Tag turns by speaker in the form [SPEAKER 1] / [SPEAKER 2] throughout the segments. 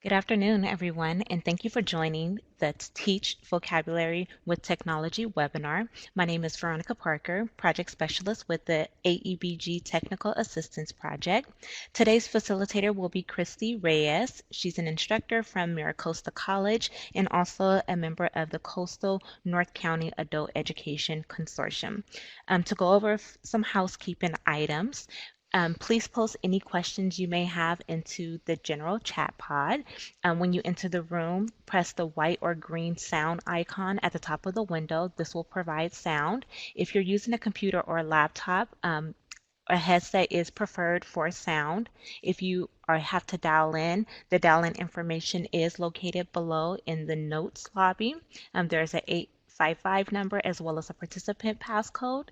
[SPEAKER 1] Good afternoon, everyone, and thank you for joining the Teach Vocabulary with Technology webinar. My name is Veronica Parker, Project Specialist with the AEBG Technical Assistance Project. Today's facilitator will be Christy Reyes. She's an instructor from MiraCosta College and also a member of the Coastal North County Adult Education Consortium. To go over some housekeeping items, please post any questions you may have into the general chat pod. When you enter the room, press the white or green sound icon at the top of the window. This will provide sound. If you're using a computer or a laptop, a headset is preferred for sound. If you have to dial in, the dial-in information is located below in the notes lobby. There's an 855 number as well as a participant passcode.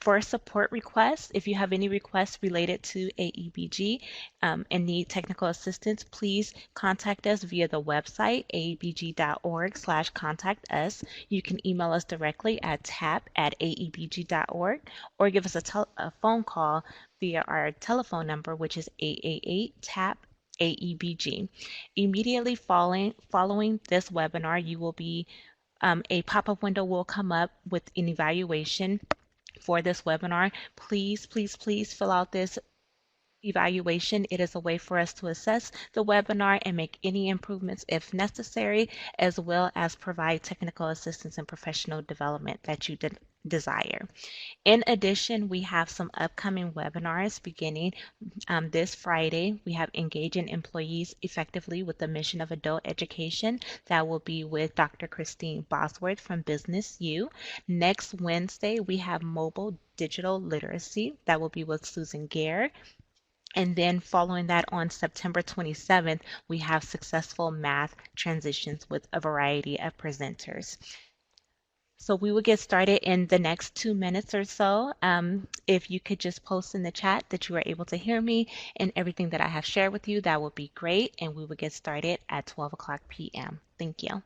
[SPEAKER 1] For support requests, if you have any requests related to AEBG and need technical assistance, please contact us via the website, aebg.org/contact us. You can email us directly at tap@aebg.org or give us a phone call via our telephone number, which is 888-TAP. AEBG. Immediately following this webinar, you will be a pop-up window will come up with an evaluation for this webinar. Please, please, please fill out this evaluation. It is a way for us to assess the webinar and make any improvements if necessary, as well as provide technical assistance and professional development that you desire. In addition, we have some upcoming webinars beginning this Friday. We have Engaging Employees Effectively with the Mission of Adult Education. That will be with Dr. Christine Bosworth from Business U. Next Wednesday, we have Mobile Digital Literacy. That will be with Susan Gare. And then following that on September 27th, we have Successful Math Transitions with a variety of presenters. So we will get started in the next 2 minutes or so. If you could just post in the chat that you are able to hear me and everything that I have shared with you, that would be great. And we will get started at 12 o'clock p.m. Thank you.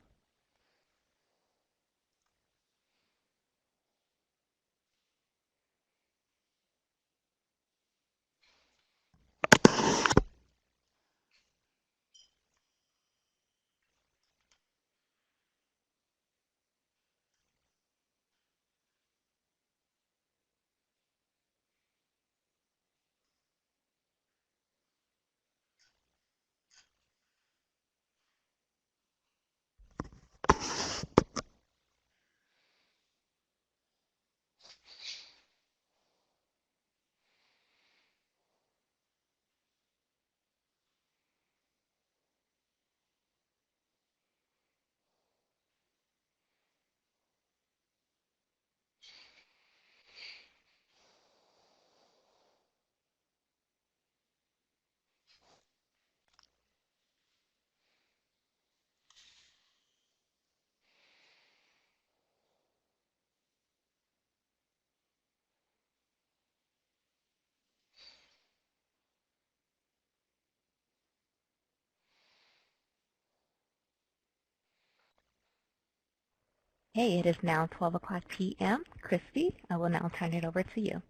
[SPEAKER 1] Hey, it is now 12 o'clock p.m. Christy, I will now turn it over to you.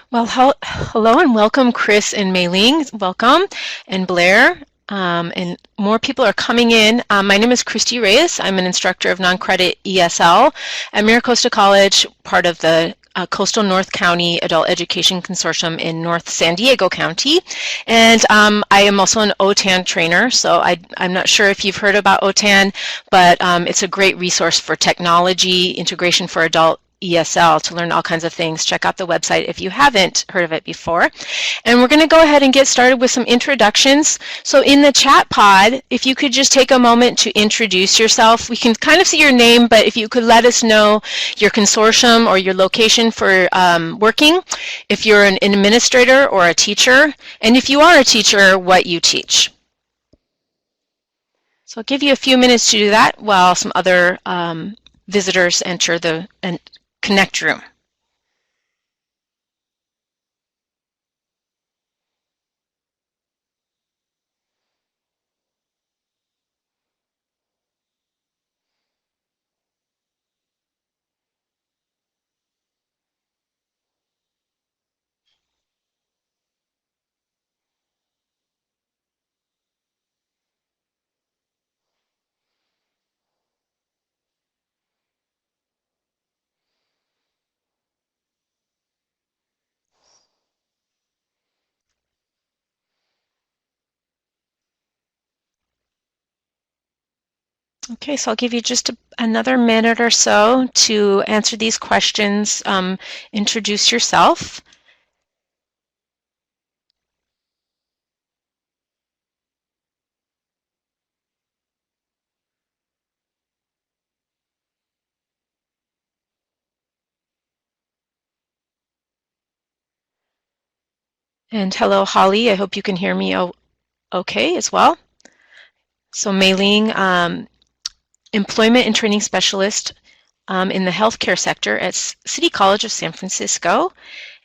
[SPEAKER 2] Well, hello and welcome, Chris and Mei-Ling. Welcome, and Blair. And more people are coming in. My name is Christy Reyes. I'm an instructor of non-credit ESL at MiraCosta College, part of the Coastal North County Adult Education Consortium in North San Diego County. And I am also an OTAN trainer, so I'm not sure if you've heard about OTAN, but it's a great resource for technology, integration for adult ESL to learn all kinds of things. Check out the website if you haven't heard of it before. And we're going to go ahead and get started with some introductions. So in the chat pod, if you could just take a moment to introduce yourself. We can kind of see your name, but if you could let us know your consortium or your location for working, if you're an administrator or a teacher, and if you are a teacher, what you teach. So I'll give you a few minutes to do that while some other visitors enter the Connect room. Okay, so I'll give you just another minute or so to answer these questions. Introduce yourself. And hello, Holly. I hope you can hear me okay as well. So Mei Ling, Employment and Training Specialist in the healthcare sector at City College of San Francisco.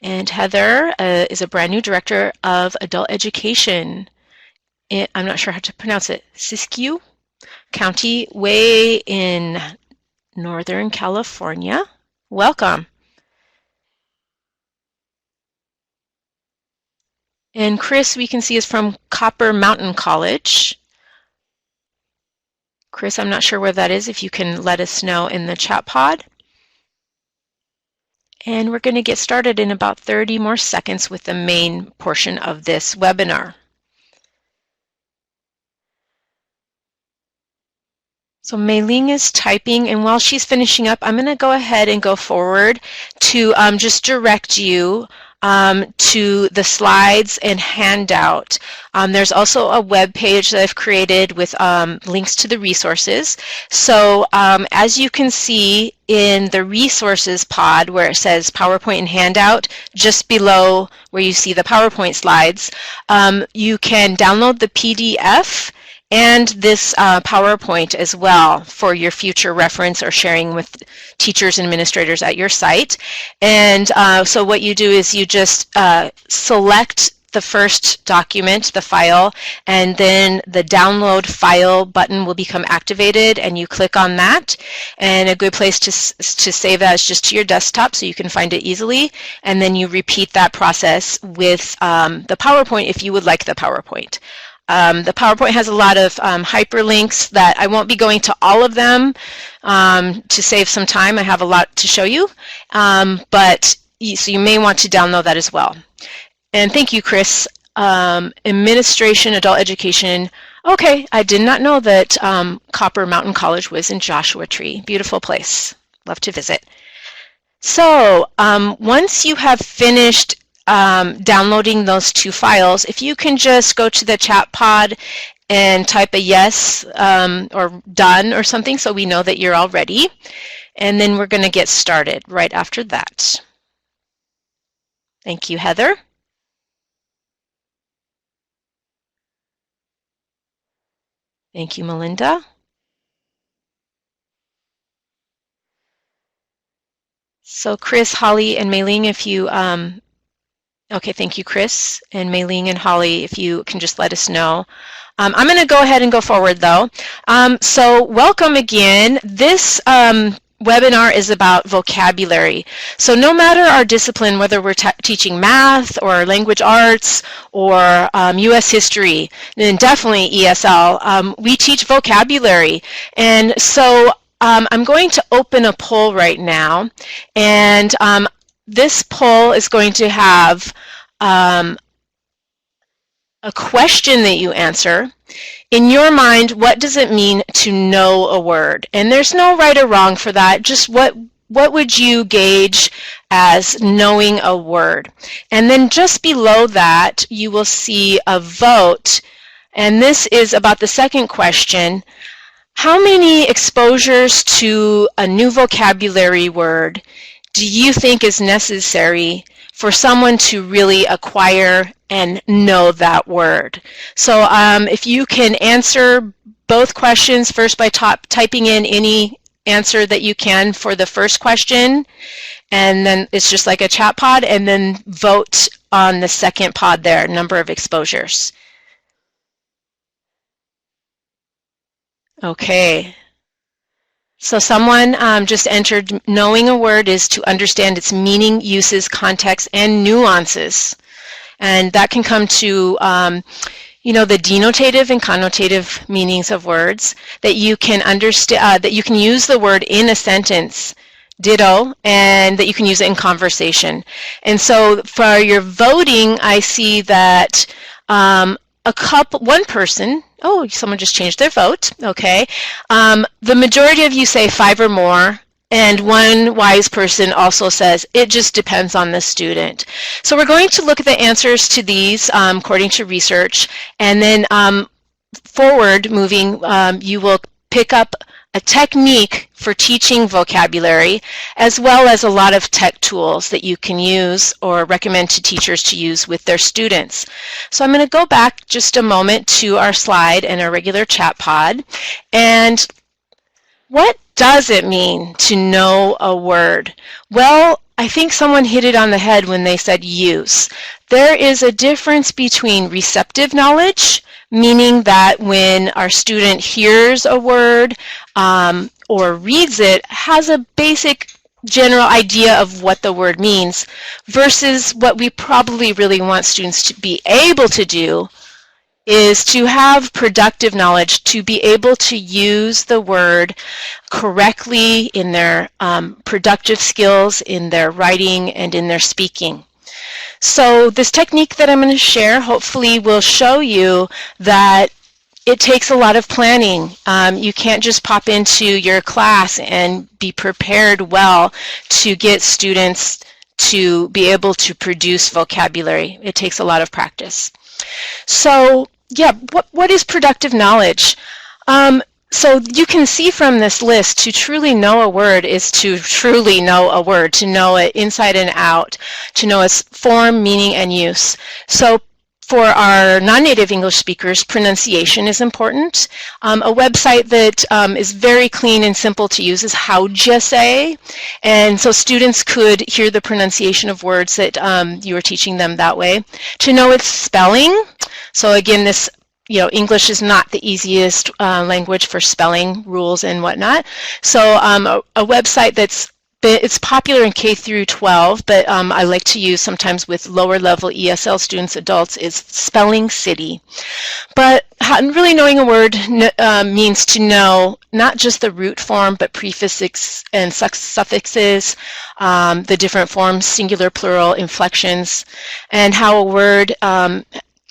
[SPEAKER 2] And Heather is a brand new director of adult education. I'm not sure how to pronounce it. Siskiyou County, way in Northern California. Welcome. And Chris, we can see, is from Copper Mountain College. Chris, I'm not sure where that is. If you can let us know in the chat pod. And we're going to get started in about 30 more seconds with the main portion of this webinar. So Mei Ling is typing, and while she's finishing up, I'm going to go ahead and go forward to just direct you to the slides and handout. There's also a web page that I've created with links to the resources. So as you can see in the resources pod where it says PowerPoint and handout, just below where you see the PowerPoint slides, you can download the PDF and this PowerPoint as well for your future reference or sharing with teachers and administrators at your site. And so what you do is you just select the first document, the file, and then the download file button will become activated and you click on that. And a good place to save that is just to your desktop so you can find it easily. And then you repeat that process with the PowerPoint if you would like the PowerPoint. The PowerPoint has a lot of hyperlinks that I won't be going to all of them to save some time. I have a lot to show you, so you may want to download that as well. And thank you, Chris. Administration, adult education. Okay, I did not know that Copper Mountain College was in Joshua Tree. Beautiful place. Love to visit. So once you have finished downloading those two files, if you can just go to the chat pod and type a yes or done or something so we know that you're all ready. And then we're going to get started right after that. Thank you, Heather. Thank you, Melinda. So Chris, Holly, and Mei Ling, if you okay, thank you, Chris, and Mei Ling and Holly, if you can just let us know. I'm going to go ahead and go forward, though. So welcome again. This webinar is about vocabulary. So no matter our discipline, whether we're teaching math or language arts or U.S. history, and definitely ESL, we teach vocabulary. And so I'm going to open a poll right now, and this poll is going to have a question that you answer. In your mind, what does it mean to know a word? And there's no right or wrong for that. Just what would you gauge as knowing a word? And then just below that, you will see a vote. And this is about the second question. How many exposures to a new vocabulary word do you think is necessary for someone to really acquire and know that word? So if you can answer both questions first by typing in any answer that you can for the first question, and then it's just like a chat pod, and then vote on the second pod there, number of exposures. Okay. So someone just entered, knowing a word is to understand its meaning, uses, context, and nuances. And that can come to, you know, the denotative and connotative meanings of words, that you can understand, that you can use the word in a sentence, ditto, and that you can use it in conversation. And so for your voting, I see that one person Oh, someone just changed their vote. Okay. The majority of you say 5 or more. And one wise person also says it just depends on the student. So we're going to look at the answers to these according to research, and then forward moving, you will pick up a technique for teaching vocabulary, as well as a lot of tech tools that you can use or recommend to teachers to use with their students. So I'm going to go back just a moment to our slide and our regular chat pod. And what does it mean to know a word? Well, I think someone hit it on the head when they said use. There is a difference between receptive knowledge, meaning that when our student hears a word or reads it, has a basic general idea of what the word means, versus what we probably really want students to be able to do is to have productive knowledge, to be able to use the word correctly in their productive skills, in their writing, and in their speaking. So this technique that I'm going to share hopefully will show you that it takes a lot of planning. You can't just pop into your class and be prepared well to get students to be able to produce vocabulary. It takes a lot of practice. So yeah, what is productive knowledge? So you can see from this list, to truly know a word is to truly know a word, to know it inside and out, to know its form, meaning, and use. So for our non-native English speakers, pronunciation is important. A website that is very clean and simple to use is How'dya and so students could hear the pronunciation of words that you are teaching them that way. To know its spelling. So again, this English is not the easiest language for spelling rules and whatnot. So a website it's popular in K through 12, but I like to use sometimes with lower level ESL students, adults, is Spelling City. But really knowing a word means to know not just the root form, but prefixes and suffixes, the different forms, singular, plural, inflections, and how a word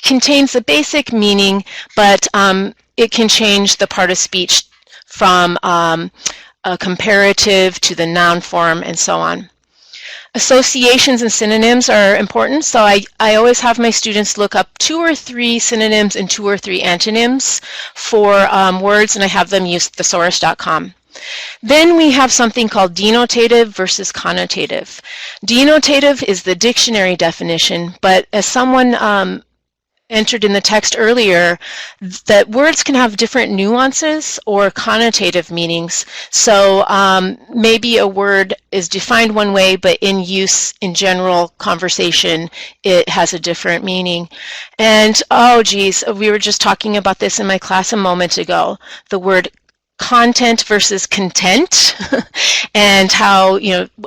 [SPEAKER 2] contains the basic meaning, but it can change the part of speech from a comparative to the noun form and so on. Associations and synonyms are important, so I always have my students look up 2 or 3 synonyms and 2 or 3 antonyms for words, and I have them use thesaurus.com. Then we have something called denotative versus connotative. Denotative is the dictionary definition, but as someone entered in the text earlier, that words can have different nuances or connotative meanings. So maybe a word is defined one way, but in use in general conversation, it has a different meaning. And oh geez, we were just talking about this in my class a moment ago, the word content versus content, and how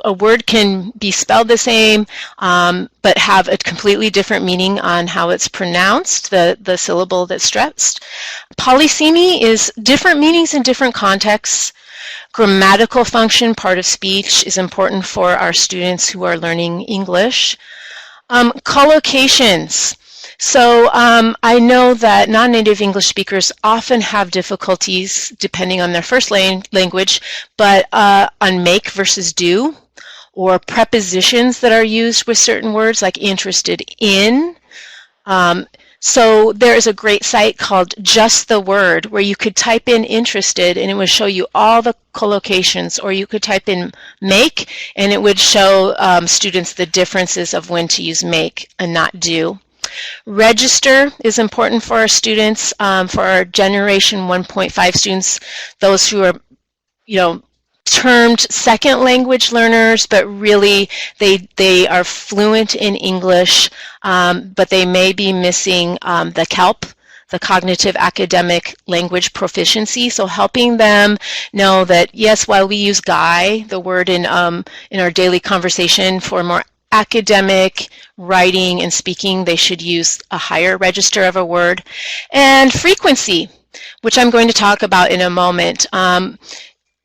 [SPEAKER 2] a word can be spelled the same but have a completely different meaning on how it's pronounced, the syllable that's stressed. Polysemy is different meanings in different contexts. Grammatical function, part of speech, is important for our students who are learning English. Collocations. So I know that non-native English speakers often have difficulties, depending on their first language, but on make versus do, or prepositions that are used with certain words, like interested in. So there is a great site called Just the Word, where you could type in interested and it would show you all the collocations, or you could type in make and it would show students the differences of when to use make and not do. Register is important for our students, for our Generation 1.5 students, those who are, termed second language learners, but really they are fluent in English, but they may be missing the CALP, the cognitive academic language proficiency. So helping them know that, yes, while we use guy, the word in our daily conversation, for more academic writing and speaking, they should use a higher register of a word. And frequency, which I'm going to talk about in a moment.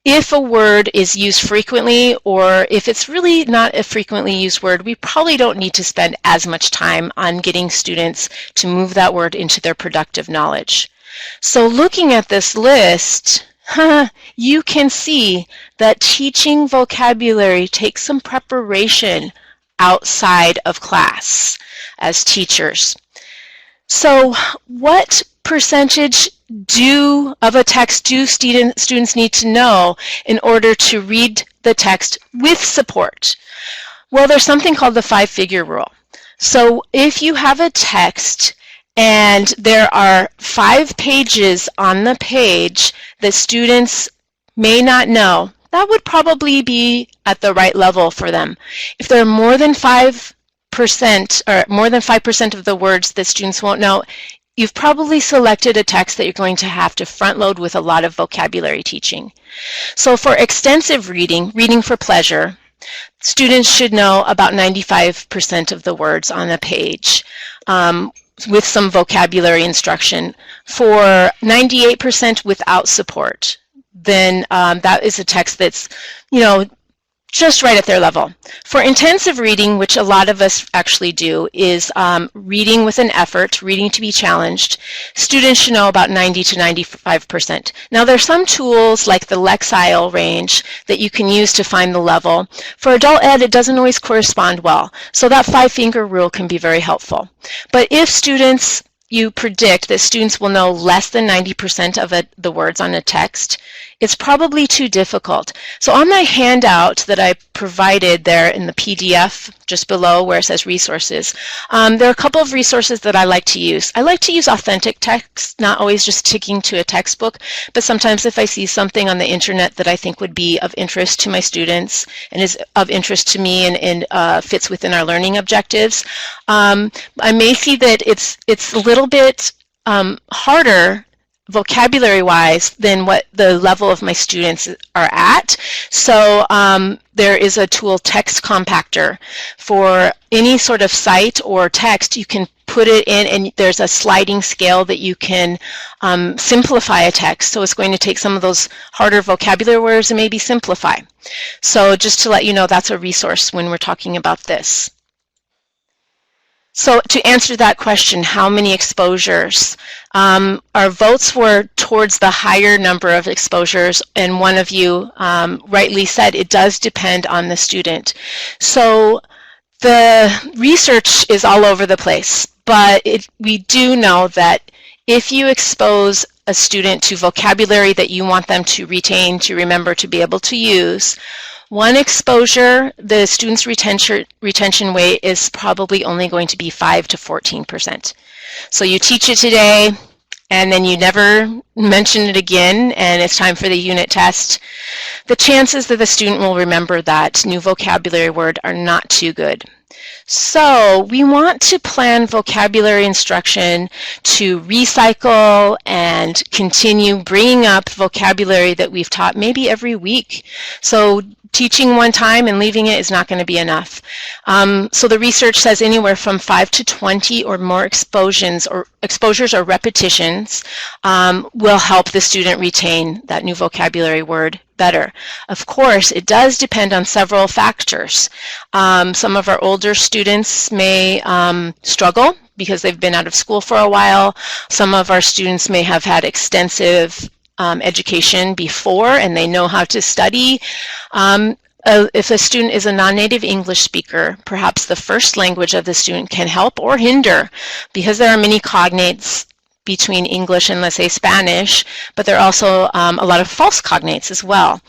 [SPEAKER 2] If a word is used frequently, or if it's really not a frequently used word, we probably don't need to spend as much time on getting students to move that word into their productive knowledge. So looking at this list, you can see that teaching vocabulary takes some preparation outside of class as teachers. So what percentage of a text do students need to know in order to read the text with support? Well, there's something called the 5-figure rule. So if you have a text and there are 5 pages on the page that students may not know, that would probably be at the right level for them. If there are more than 5% or more than 5% of the words that students won't know, you've probably selected a text that you're going to have to front load with a lot of vocabulary teaching. So for extensive reading, reading for pleasure, students should know about 95% of the words on a page with some vocabulary instruction. For 98% without support, then that is a text that's, just right at their level. For intensive reading, which a lot of us actually do, is reading with an effort, reading to be challenged. Students should know about 90 to 95%. Now, there are some tools like the Lexile range that you can use to find the level. For adult ed, it doesn't always correspond well, so that 5-finger rule can be very helpful. But if you predict that students will know less than 90% of the words on a text, it's probably too difficult. So on my handout that I provided there in the PDF just below where it says resources, there are a couple of resources that I like to use. I like to use authentic text, not always just sticking to a textbook, but sometimes if I see something on the internet that I think would be of interest to my students and is of interest to me and fits within our learning objectives, I may see that it's a little bit harder vocabulary-wise than what the level of my students are at. So there is a tool, Text Compactor. For any sort of site or text, you can put it in and there's a sliding scale that you can simplify a text. So it's going to take some of those harder vocabulary words and maybe simplify. So just to let you know, that's a resource when we're talking about this. So to answer that question, how many exposures? Our votes were towards the higher number of exposures, and one of you rightly said it does depend on the student. So the research is all over the place, but we do know that if you expose a student to vocabulary that you want them to retain, to remember, to be able to use, one exposure, the student's retention rate is probably only going to be 5 to 14%. So you teach it today, and then you never mention it again, and it's time for the unit test. The chances that the student will remember that new vocabulary word are not too good. So we want to plan vocabulary instruction to recycle and continue bringing up vocabulary that we've taught maybe every week. So teaching one time and leaving it is not going to be enough. So the research says anywhere from 5 to 20 or more exposures or repetitions will help the student retain that new vocabulary word better. Of course, it does depend on several factors. Some of our older students may struggle because they've been out of school for a while. Some of our students may have had extensive education before and they know how to study. If a student is a non-native English speaker, perhaps the first language of the student can help or hinder, because there are many cognates between English and, let's say, Spanish, but there are also a lot of false cognates as well.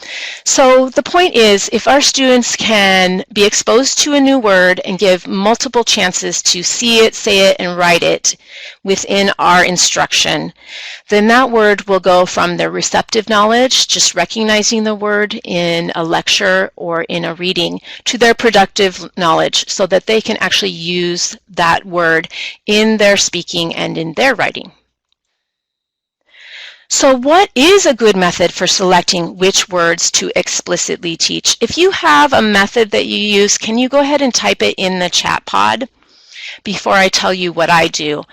[SPEAKER 2] So the point is, if our students can be exposed to a new word and give multiple chances to see it, say it, and write it within our instruction, then that word will go from their receptive knowledge, just recognizing the word in a lecture or in a reading, to their productive knowledge, so that they can actually use that word in their speaking and in their writing. So what is a good method for selecting which words to explicitly teach? If you have a method that you use, can you go ahead and type it in the chat pod before I tell you what I do?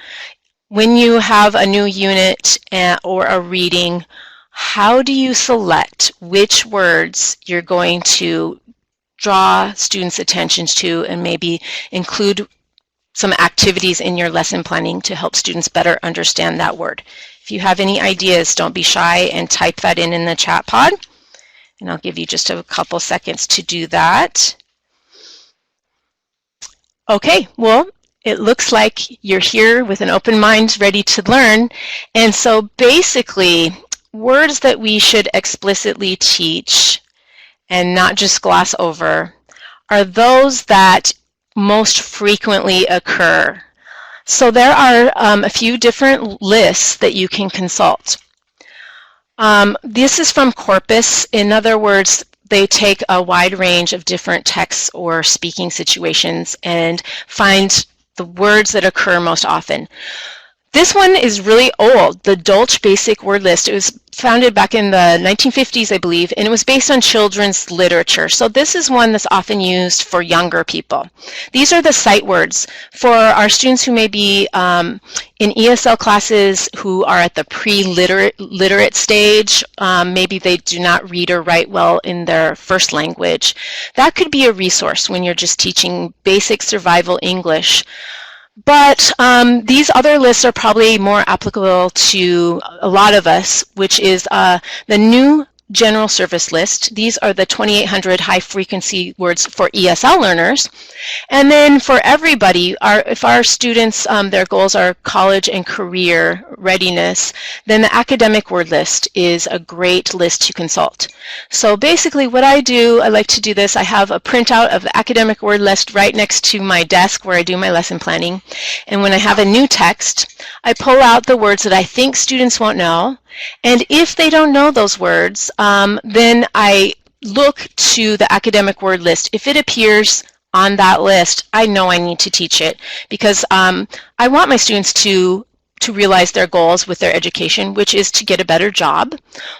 [SPEAKER 2] When you have a new unit or a reading, how do you select which words you're going to draw students' attentions to and maybe include some activities in your lesson planning to help students better understand that word? If you have any ideas, don't be shy and type that in the chat pod. And I'll give you just a couple seconds to do that. Okay, well, it looks like you're here with an open mind, ready to learn. And so basically, words that we should explicitly teach and not just gloss over are those that most frequently occur. So there are a few different lists that you can consult. This is from Corpus. In other words, they take a wide range of different texts or speaking situations and find the words that occur most often. This one is really old, the Dolch Basic Word List. It was founded back in the 1950s, I believe, and it was based on children's literature. So this is one that's often used for younger people. These are the sight words. For our students who may be in ESL classes who are at the pre-literate stage, maybe they do not read or write well in their first language, that could be a resource when you're just teaching basic survival English. But these other lists are probably more applicable to a lot of us, which is the new general service list. These are the 2800 high frequency words for ESL learners. And then for everybody, if our students, their goals are college and career readiness, then the academic word list is a great list to consult. So basically what I do, I like to do this, I have a printout of the academic word list right next to my desk where I do my lesson planning. And when I have a new text, I pull out the words that I think students won't know. And if they don't know those words, then I look to the academic word list. If it appears on that list, I know I need to teach it because I want my students to realize their goals with their education, which is to get a better job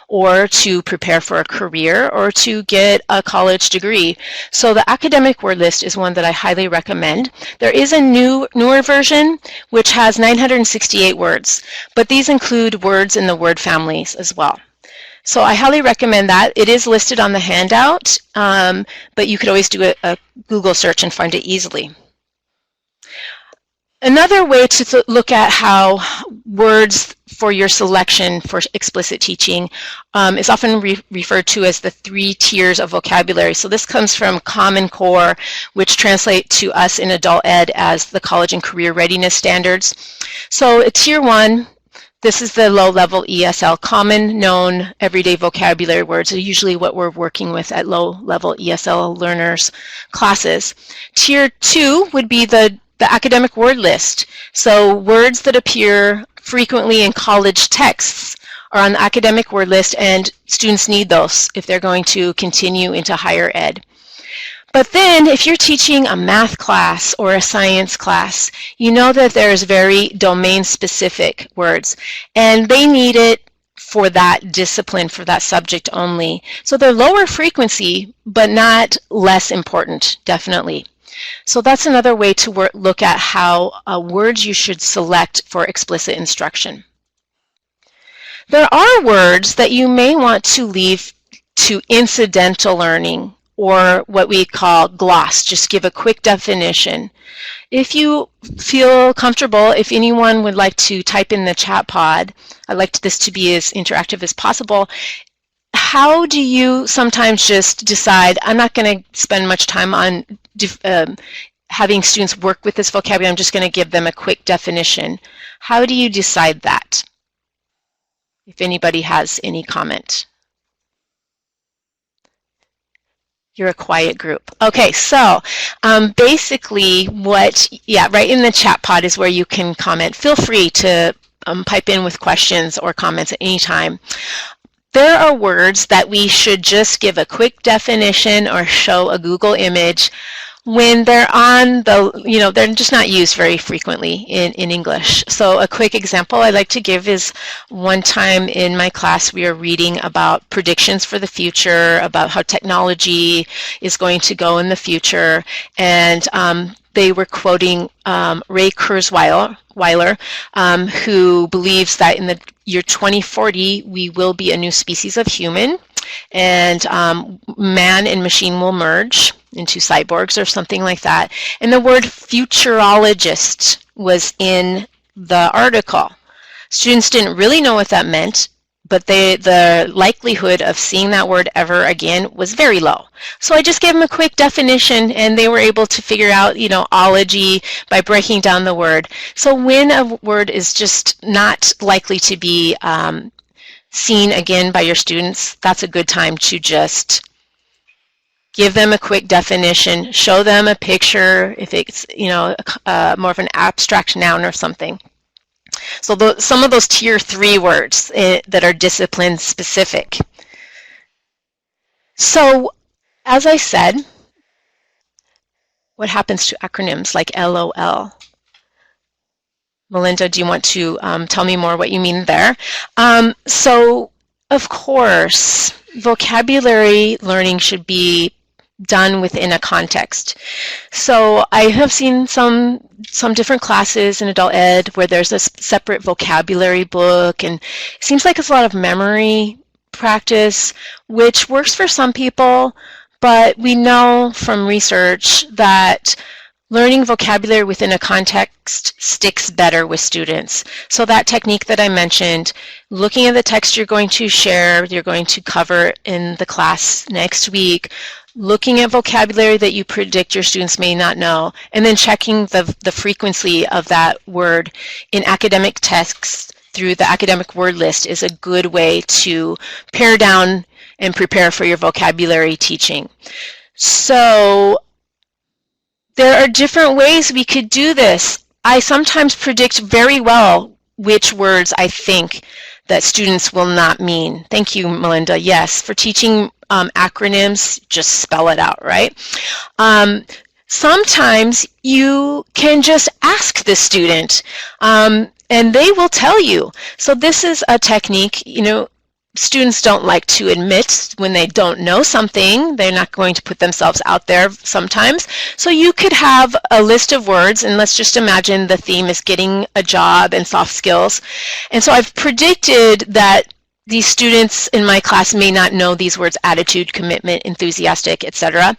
[SPEAKER 2] or to prepare for a career or to get a college degree. So the academic word list is one that I highly recommend. There is a newer version which has 968 words, but these include words in the word families as well. So I highly recommend that. It is listed on the handout, but you could always do a Google search and find it easily. Another way to look at how words for your selection for explicit teaching is often referred to as the 3 tiers of vocabulary. So this comes from Common Core, which translate to us in adult ed as the college and career readiness standards. So tier 1, this is the low-level ESL, common, known, everyday vocabulary words are usually what we're working with at low-level ESL learners classes. Tier 2 would be the academic word list. So words that appear frequently in college texts are on the academic word list, and students need those if they're going to continue into higher ed. But then if you're teaching a math class or a science class, you know that there's very domain-specific words, and they need it for that discipline, for that subject only. So they're lower frequency, but not less important, definitely. So that's another way to look at how words you should select for explicit instruction. There are words that you may want to leave to incidental learning, or what we call gloss, just give a quick definition. If you feel comfortable, if anyone would like to type in the chat pod, I'd like this to be as interactive as possible. How do you sometimes just decide, I'm not going to spend much time on having students work with this vocabulary, I'm just going to give them a quick definition. How do you decide that? If anybody has any comment. You're a quiet group. Okay, so basically right in the chat pod is where you can comment. Feel free to pipe in with questions or comments at any time. There are words that we should just give a quick definition or show a Google image when they're on the, they're just not used very frequently in English. So a quick example I like to give is one time in my class we are reading about predictions for the future, about how technology is going to go in the future, and they were quoting Ray Kurzweil, who believes that in the year 2040 we will be a new species of human, and man and machine will merge into cyborgs or something like that. And the word futurologist was in the article. Students didn't really know what that meant, but the likelihood of seeing that word ever again was very low. So I just gave them a quick definition, and they were able to figure out, ology by breaking down the word. So when a word is just not likely to be seen again by your students, that's a good time to just give them a quick definition, show them a picture if it's, more of an abstract noun or something. So some of those tier 3 words that are discipline specific. So as I said, what happens to acronyms like LOL? Melinda, do you want to tell me more what you mean there? So of course, vocabulary learning should be done within a context. So I have seen some different classes in adult ed where there's a separate vocabulary book, and it seems like it's a lot of memory practice, which works for some people, but we know from research that learning vocabulary within a context sticks better with students. So that technique that I mentioned, looking at the text you're going to share, you're going to cover in the class next week, looking at vocabulary that you predict your students may not know, and then checking the frequency of that word in academic texts through the academic word list is a good way to pare down and prepare for your vocabulary teaching. So there are different ways we could do this. I sometimes predict very well which words I think that students will not mean. Thank you, Melinda. Yes, for teaching acronyms, just spell it out, right? Sometimes you can just ask the student and they will tell you. So this is a technique, students don't like to admit when they don't know something. They're not going to put themselves out there sometimes. So you could have a list of words, and let's just imagine the theme is getting a job and soft skills. And so I've predicted that these students in my class may not know these words: attitude, commitment, enthusiastic, etc.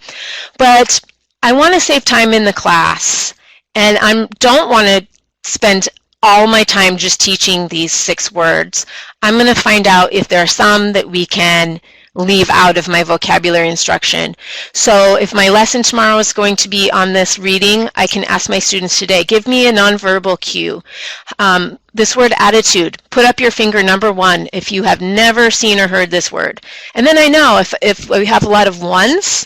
[SPEAKER 2] But I want to save time in the class, and I don't want to spend all my time just teaching these 6 words. I'm going to find out if there are some that we can leave out of my vocabulary instruction. So if my lesson tomorrow is going to be on this reading, I can ask my students today, give me a nonverbal cue. This word attitude, put up your finger number 1 if you have never seen or heard this word. And then I know if we have a lot of ones,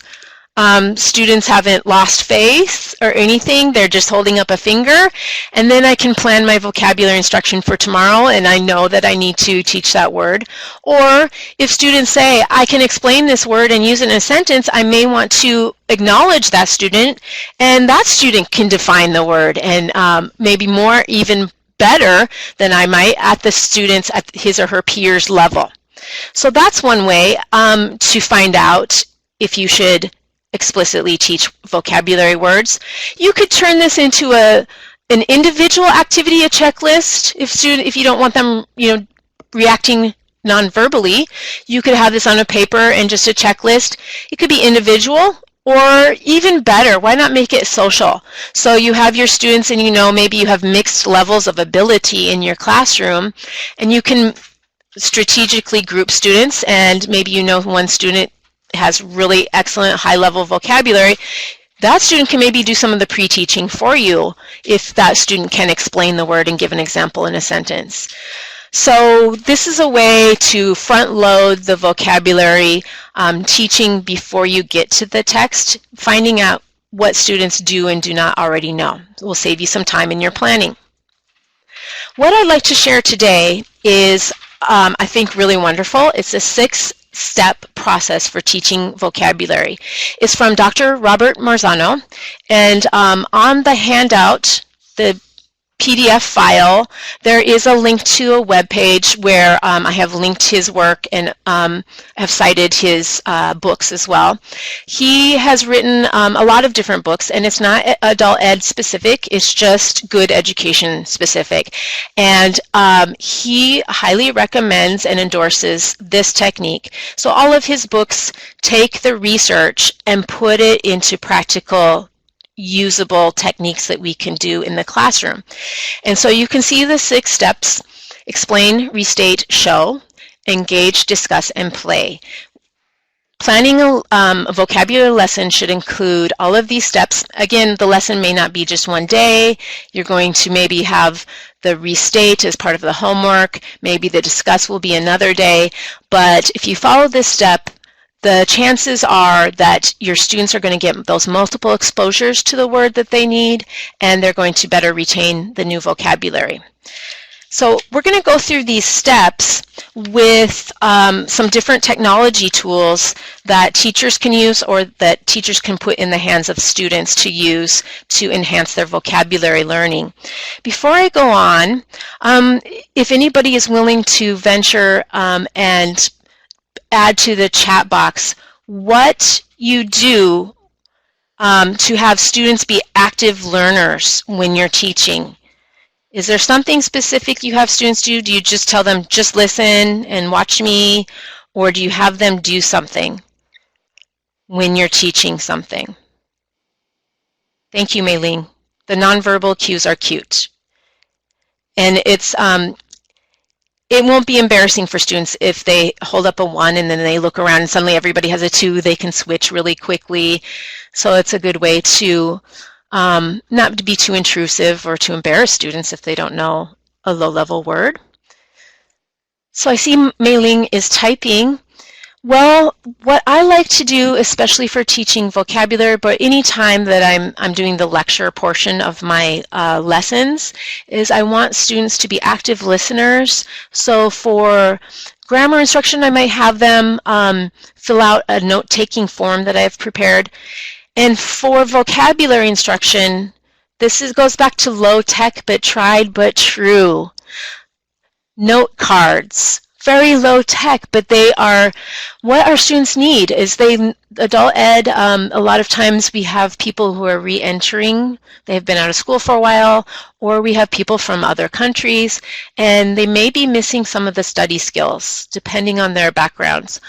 [SPEAKER 2] students haven't lost faith or anything, they're just holding up a finger, and then I can plan my vocabulary instruction for tomorrow and I know that I need to teach that word. Or if students say, I can explain this word and use it in a sentence, I may want to acknowledge that student, and that student can define the word, and maybe more, even better than I might at the students at his or her peers level. So that's one way to find out if you should explicitly teach vocabulary words. You could turn this into an individual activity, a checklist. If you don't want them, reacting non-verbally, you could have this on a paper and just a checklist. It could be individual, or even better, why not make it social? So you have your students and maybe you have mixed levels of ability in your classroom, and you can strategically group students, and maybe one student has really excellent high-level vocabulary. That student can maybe do some of the pre-teaching for you if that student can explain the word and give an example in a sentence. So this is a way to front-load the vocabulary teaching before you get to the text, finding out what students do and do not already know. It will save you some time in your planning. What I'd like to share today is, I think, really wonderful. It's a 6-step process for teaching vocabulary. It's from Dr. Robert Marzano, and on the handout, the PDF file, there is a link to a web page where I have linked his work and have cited his books as well. He has written a lot of different books, and it's not adult ed specific, it's just good education specific. And he highly recommends and endorses this technique. So all of his books take the research and put it into practical usable techniques that we can do in the classroom. And so you can see the 6 steps. explain, restate, show, engage, discuss, and play. Planning a vocabulary lesson should include all of these steps. Again, the lesson may not be just one day. You're going to maybe have the restate as part of the homework. Maybe the discuss will be another day. But if you follow this step, the chances are that your students are going to get those multiple exposures to the word that they need, and they're going to better retain the new vocabulary. So we're going to go through these steps with some different technology tools that teachers can use or that teachers can put in the hands of students to use to enhance their vocabulary learning. Before I go on, if anybody is willing to venture and add to the chat box what you do to have students be active learners when you're teaching. Is there something specific you have students do? Do you just tell them, just listen and watch me? Or do you have them do something when you're teaching something? Thank you, Mei-Ling. The nonverbal cues are cute. And it won't be embarrassing for students if they hold up a 1 and then they look around and suddenly everybody has a 2. They can switch really quickly. So it's a good way to not to be too intrusive or to embarrass students if they don't know a low-level word. So I see Mei-Ling is typing. Well, what I like to do, especially for teaching vocabulary, but any time that I'm doing the lecture portion of my lessons, is I want students to be active listeners. So for grammar instruction, I might have them fill out a note-taking form that I've prepared. And for vocabulary instruction, this goes back to low tech, but tried but true. Note cards, very low tech, but they are what our students need. Adult ed, a lot of times we have people who are re-entering. They've been out of school for a while, or we have people from other countries, and they may be missing some of the study skills, depending on their backgrounds.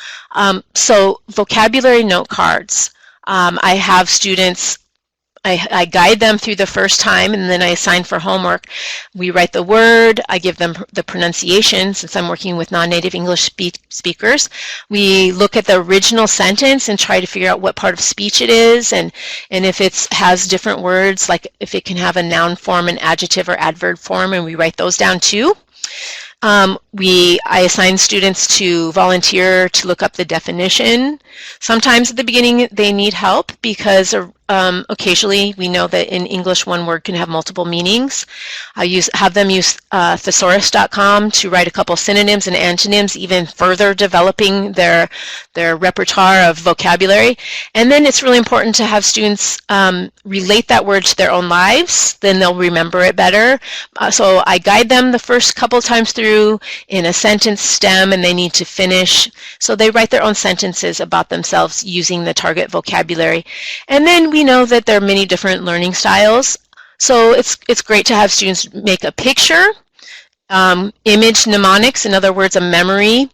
[SPEAKER 2] So vocabulary note cards. I have students, I guide them through the first time, and then I assign for homework. We write the word, I give them the pronunciation, since I'm working with non-native English speakers. We look at the original sentence and try to figure out what part of speech it is, and if it has different words, like if it can have a noun form, an adjective, or adverb form, and we write those down too. I assign students to volunteer to look up the definition. Sometimes at the beginning they need help because occasionally we know that in English one word can have multiple meanings. I have them use thesaurus.com to write a couple synonyms and antonyms, even further developing their repertoire of vocabulary. And then it's really important to have students relate that word to their own lives, then they'll remember it better. So I guide them the first couple times through in a sentence stem, and they need to finish. So they write their own sentences about themselves using the target vocabulary. And then we know that there are many different learning styles. So it's great to have students make a picture, image mnemonics, in other words, a memory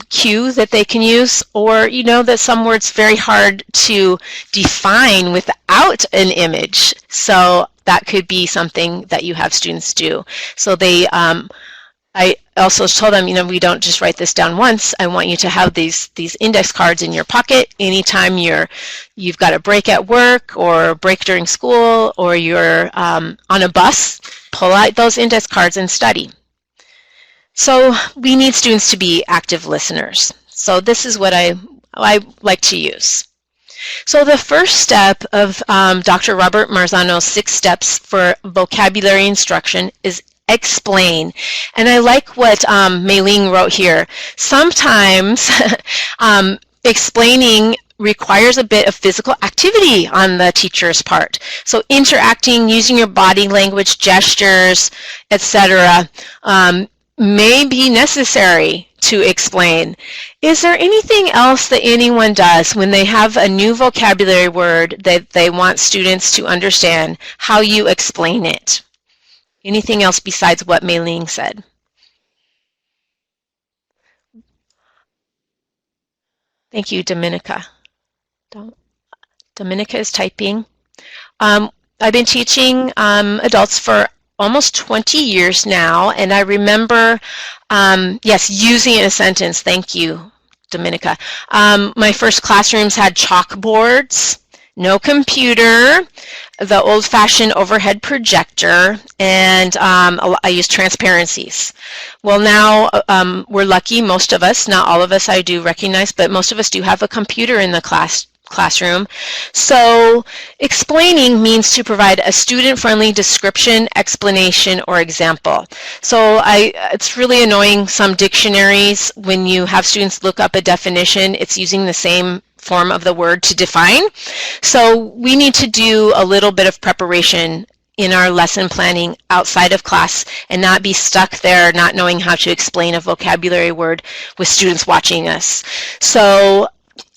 [SPEAKER 2] cue that they can use, or you know that some words very hard to define without an image. So that could be something that you have students do. So I also told them, we don't just write this down once. I want you to have these index cards in your pocket anytime you've got a break at work or a break during school, or you're on a bus. Pull out those index cards and study. So we need students to be active listeners. So this is what I like to use. So the first step of Dr. Robert Marzano's 6 steps for vocabulary instruction is explain. And I like what Mei-Ling wrote here. Sometimes explaining requires a bit of physical activity on the teacher's part. So interacting, using your body language, gestures, etc. May be necessary to explain. Is there anything else that anyone does when they have a new vocabulary word that they want students to understand, how you explain it? Anything else besides what Mei-Ling said? Thank you, Dominica. Dominica is typing. I've been teaching adults for almost 20 years now, and I remember, yes, using it in a sentence. Thank you, Dominica. My first classrooms had chalkboards, no computer, the old-fashioned overhead projector, and I used transparencies. Well, now we're lucky, most of us, not all of us I do recognize, but most of us do have a computer in the classroom. So explaining means to provide a student-friendly description, explanation, or example. So it's really annoying, some dictionaries, when you have students look up a definition, it's using the same form of the word to define. So we need to do a little bit of preparation in our lesson planning outside of class and not be stuck there not knowing how to explain a vocabulary word with students watching us. So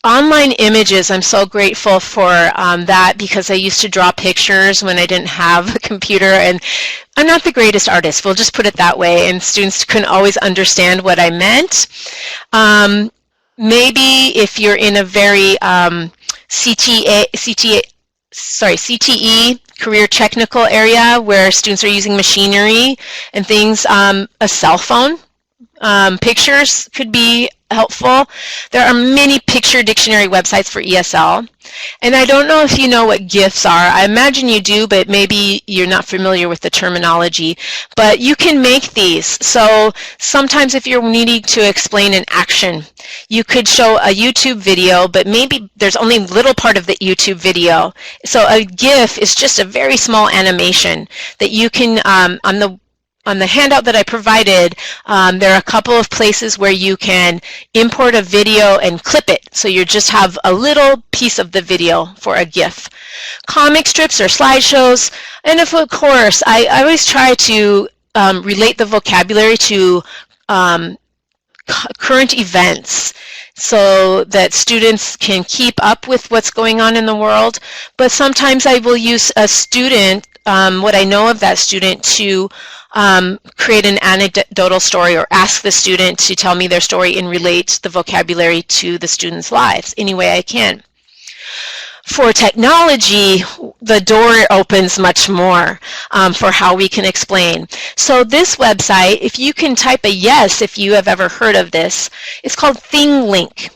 [SPEAKER 2] online images, I'm so grateful for that, because I used to draw pictures when I didn't have a computer, and I'm not the greatest artist, we'll just put it that way, and students couldn't always understand what I meant. Maybe if you're in a very CTE, career technical area where students are using machinery and things, a cell phone, pictures could be helpful. There are many picture dictionary websites for ESL. And I don't know if you know what GIFs are. I imagine you do, but maybe you're not familiar with the terminology. But you can make these. So sometimes if you're needing to explain an action, you could show a YouTube video, but maybe there's only a little part of the YouTube video. So a GIF is just a very small animation that you can, on the handout that I provided, there are a couple of places where you can import a video and clip it, so you just have a little piece of the video for a GIF. Comic strips or slideshows, and of course, I always try to relate the vocabulary to current events so that students can keep up with what's going on in the world, but sometimes I will use a student, what I know of that student, to create an anecdotal story or ask the student to tell me their story and relate the vocabulary to the students' lives any way I can. For technology, the door opens much more for how we can explain. So this website, if you can type a yes if you have ever heard of this, it's called Thinglink.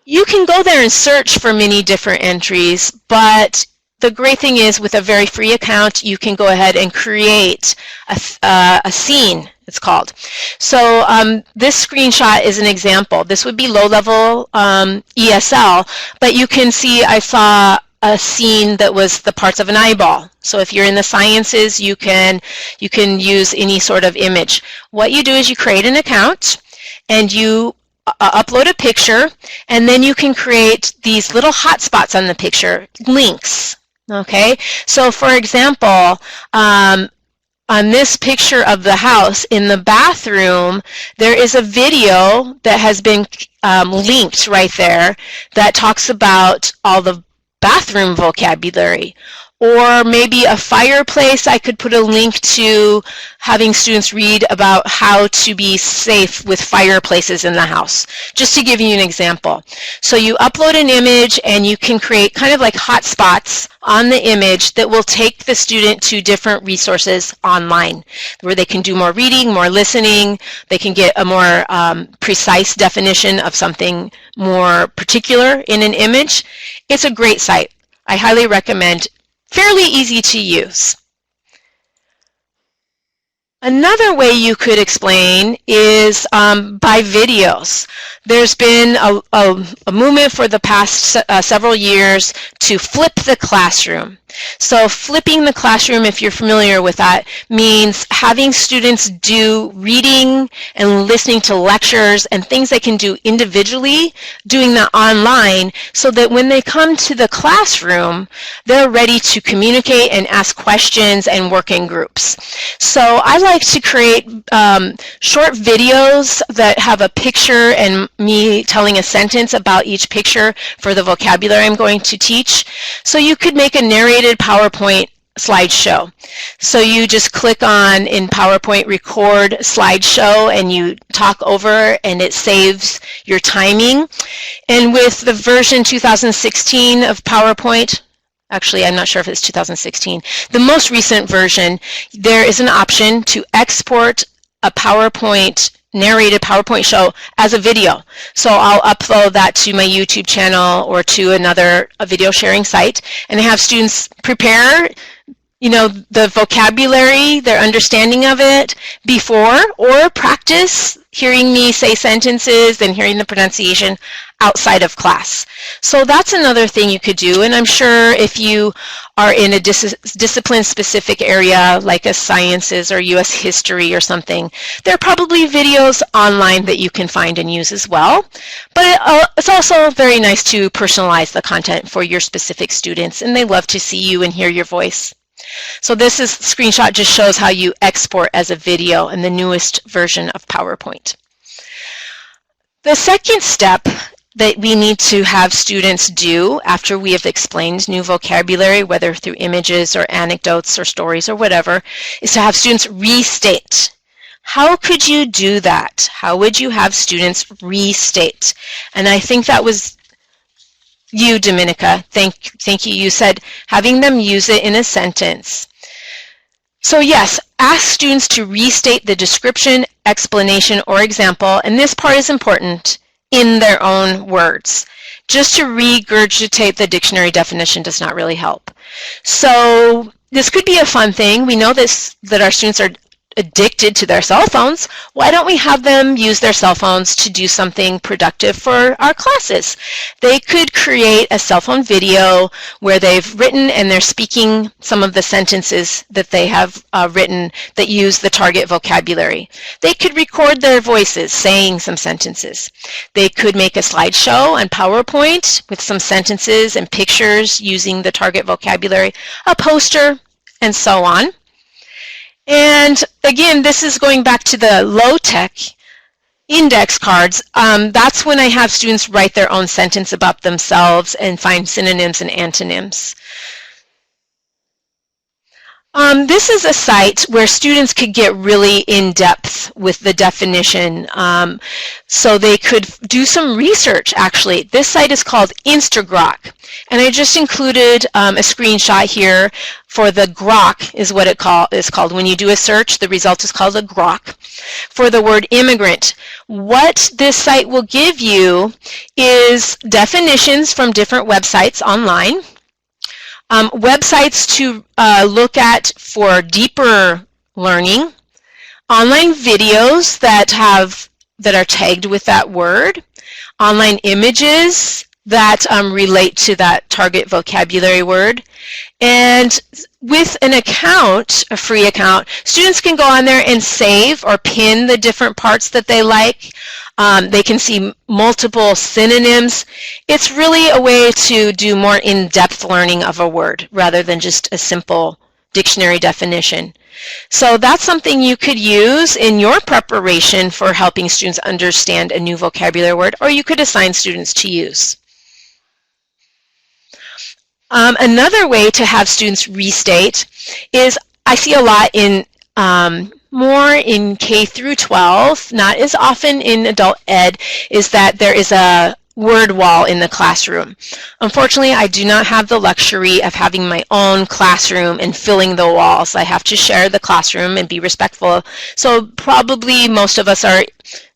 [SPEAKER 2] You can go there and search for many different entries, but the great thing is, with a very free account, you can go ahead and create a scene, it's called. So this screenshot is an example. This would be low-level ESL, but you can see I saw a scene that was the parts of an eyeball. So if you're in the sciences, you can use any sort of image. What you do is you create an account, and you upload a picture, and then you can create these little hotspots on the picture, links. Okay, so for example, on this picture of the house in the bathroom, there is a video that has been linked right there that talks about all the bathroom vocabulary. Or maybe a fireplace, I could put a link to having students read about how to be safe with fireplaces in the house, just to give you an example. So you upload an image and you can create kind of like hotspots on the image that will take the student to different resources online where they can do more reading, more listening, they can get a more precise definition of something more particular in an image. It's a great site. I highly recommend. Fairly easy to use. Another way you could explain is by videos. There's been a movement for the past several years to flip the classroom. So flipping the classroom, if you're familiar with that, means having students do reading and listening to lectures and things they can do individually, doing that online, so that when they come to the classroom, they're ready to communicate and ask questions and work in groups. So I like to create short videos that have a picture and me telling a sentence about each picture for the vocabulary I'm going to teach. So you could make a narrated PowerPoint slideshow. So you just click on in PowerPoint record slideshow and you talk over and it saves your timing. And with the version 2016 of PowerPoint, Actually, I'm not sure if it's 2016. The most recent version, there is an option to export a narrated PowerPoint show as a video. So I'll upload that to my YouTube channel or to a video sharing site, and have students prepare the vocabulary, their understanding of it before, or practice hearing me say sentences and hearing the pronunciation outside of class. So that's another thing you could do, and I'm sure if you are in a discipline-specific area like a sciences or U.S. history or something, there are probably videos online that you can find and use as well. But it's also very nice to personalize the content for your specific students, and they love to see you and hear your voice. So this screenshot just shows how you export as a video in the newest version of PowerPoint. The second step that we need to have students do after we have explained new vocabulary, whether through images or anecdotes or stories or whatever, is to have students restate. How could you do that? How would you have students restate? And I think that was you, Dominica. Thank you. You said having them use it in a sentence. So yes, ask students to restate the description, explanation, or example, and this part is important, in their own words. Just to regurgitate the dictionary definition does not really help. So this could be a fun thing. We know that our students are addicted to their cell phones. Why don't we have them use their cell phones to do something productive for our classes? They could create a cell phone video where they've written and they're speaking some of the sentences that they have written that use the target vocabulary. They could record their voices saying some sentences. They could make a slideshow on PowerPoint with some sentences and pictures using the target vocabulary, a poster, and so on. And again, this is going back to the low-tech index cards. That's when I have students write their own sentence about themselves and find synonyms and antonyms. This is a site where students could get really in-depth with the definition. So they could do some research, actually. This site is called Instagrok. And I just included a screenshot here for the grok, is what it is called. When you do a search, the result is called a grok. For the word immigrant, what this site will give you is definitions from different websites online. Websites to look at for deeper learning, online videos that are tagged with that word, online images that relate to that target vocabulary word, and with an account, a free account, students can go on there and save or pin the different parts that they like. They can see multiple synonyms. It's really a way to do more in-depth learning of a word rather than just a simple dictionary definition. So that's something you could use in your preparation for helping students understand a new vocabulary word, or you could assign students to use. Another way to have students restate is, I see a lot in more in K through 12, not as often in adult ed, is that there is a word wall in the classroom. Unfortunately, I do not have the luxury of having my own classroom and filling the walls. I have to share the classroom and be respectful. So probably most of us are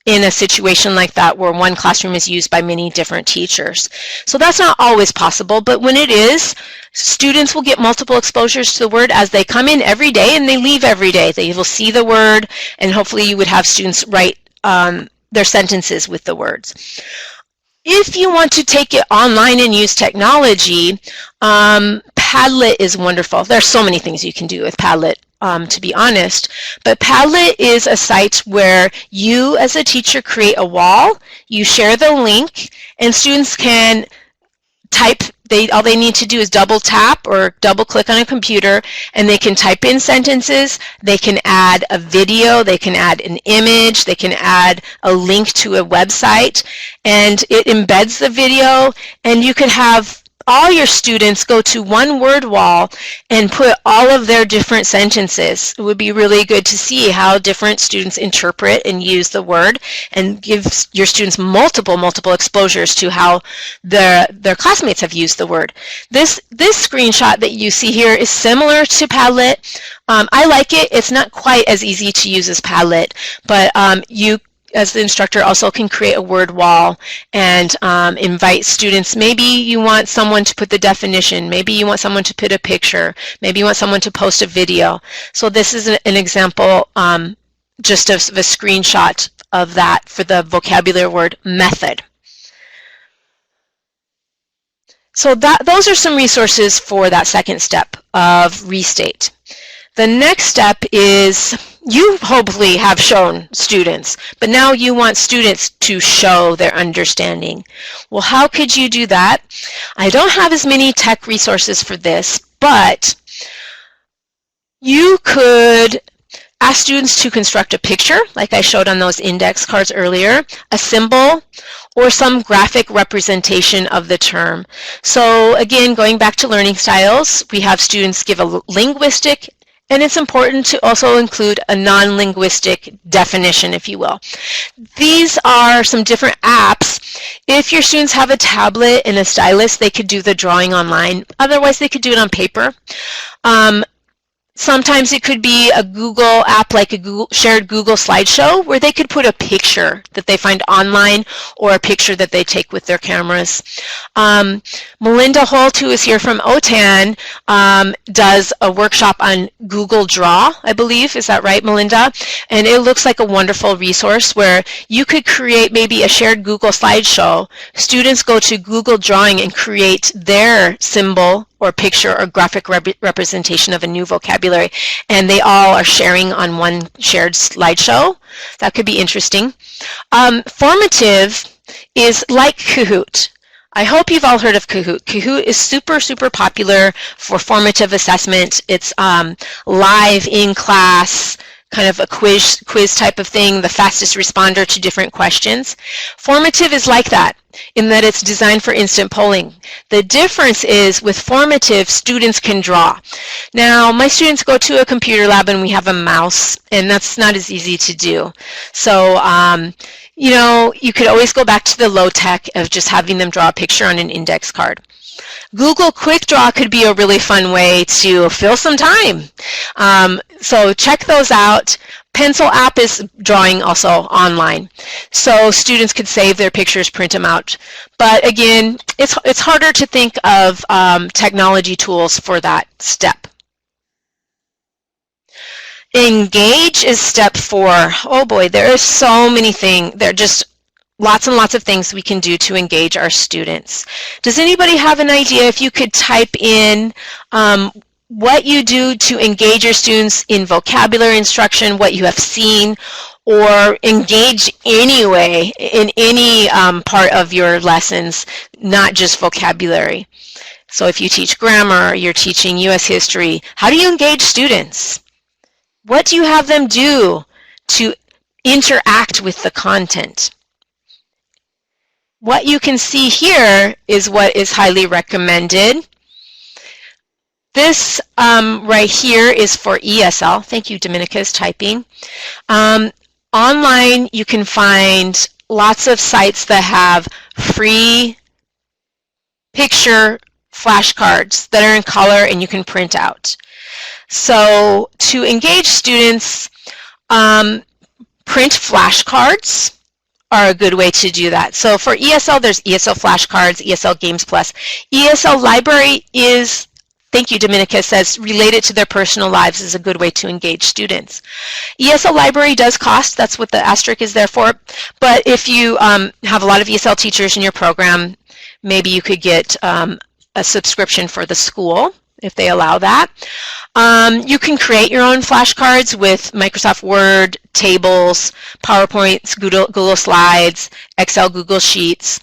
[SPEAKER 2] in a situation like that where one classroom is used by many different teachers. So that's not always possible, but when it is, students will get multiple exposures to the word as they come in every day and they leave every day. They will see the word, and hopefully you would have students write their sentences with the words. If you want to take it online and use technology, Padlet is wonderful. There are so many things you can do with Padlet, to be honest, but Padlet is a site where you as a teacher create a wall, you share the link, and students can type. All they need to do is double tap or double click on a computer, and they can type in sentences, they can add a video, they can add an image, they can add a link to a website, and it embeds the video, and you could have all your students go to one word wall and put all of their different sentences. It would be really good to see how different students interpret and use the word, and give your students multiple exposures to how their classmates have used the word. This screenshot that you see here is similar to Padlet. I like it. It's not quite as easy to use as Padlet, but you, as the instructor, also can create a word wall and invite students. Maybe you want someone to put the definition, maybe you want someone to put a picture, maybe you want someone to post a video. So this is an example just of a screenshot of that for the vocabulary word method. So those are some resources for that second step of Restate. The next step is, you hopefully have shown students, but now you want students to show their understanding. Well, how could you do that? I don't have as many tech resources for this, but you could ask students to construct a picture, like I showed on those index cards earlier, a symbol, or some graphic representation of the term. So again, going back to learning styles, we have students give a linguistic, and it's important to also include a non-linguistic definition, if you will. These are some different apps. If your students have a tablet and a stylus, they could do the drawing online. Otherwise, they could do it on paper. Sometimes it could be a Google app, like a shared Google slideshow, where they could put a picture that they find online or a picture that they take with their cameras. Melinda Holt, who is here from OTAN, does a workshop on Google Draw, I believe. Is that right, Melinda? And it looks like a wonderful resource where you could create maybe a shared Google slideshow. Students go to Google Drawing and create their symbol or picture or graphic representation of a new vocabulary, and they all are sharing on one shared slideshow. That could be interesting. Formative is like Kahoot. I hope you've all heard of Kahoot. Kahoot is super popular for formative assessment. It's live in class, kind of a quiz type of thing, the fastest responder to different questions. Formative is like that, in that it's designed for instant polling. The difference is, with formative, students can draw. Now, my students go to a computer lab and we have a mouse, and that's not as easy to do. So, you know, you could always go back to the low tech of just having them draw a picture on an index card. Google Quick Draw could be a really fun way to fill some time. So check those out. Pencil app is drawing also online. So students could save their pictures, print them out. But again, it's harder to think of technology tools for that step. Engage is step 4. Oh boy, there are so many things. There are just lots and lots of things we can do to engage our students. Does anybody have an idea if you could type in what you do to engage your students in vocabulary instruction, what you have seen, or engage anyway in any part of your lessons, not just vocabulary? So if you teach grammar, you're teaching U.S. history, how do you engage students? What do you have them do to interact with the content? What you can see here is what is highly recommended. This right here is for ESL. Thank you, Dominica is typing. Online, you can find lots of sites that have free picture flashcards that are in color and you can print out. So to engage students, print flashcards are a good way to do that. So for ESL, there's ESL Flashcards, ESL Games Plus. ESL Library is, thank you, Dominica says, related to their personal lives is a good way to engage students. ESL Library does cost, that's what the asterisk is there for, but if you have a lot of ESL teachers in your program, maybe you could get a subscription for the school, if they allow that. You can create your own flashcards with Microsoft Word, tables, PowerPoints, Google Slides, Excel, Google Sheets.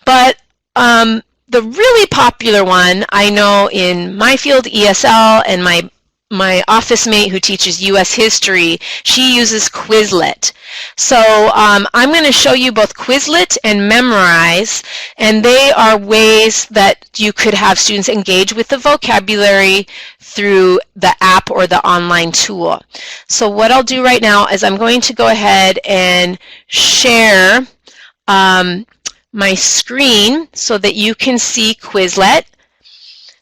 [SPEAKER 2] But the really popular one, I know in my field, ESL, and my my office mate who teaches U.S. history, she uses Quizlet. So I'm going to show you both Quizlet and Memrise, and they are ways that you could have students engage with the vocabulary through the app or the online tool. So what I'll do right now is I'm going to go ahead and share my screen so that you can see Quizlet.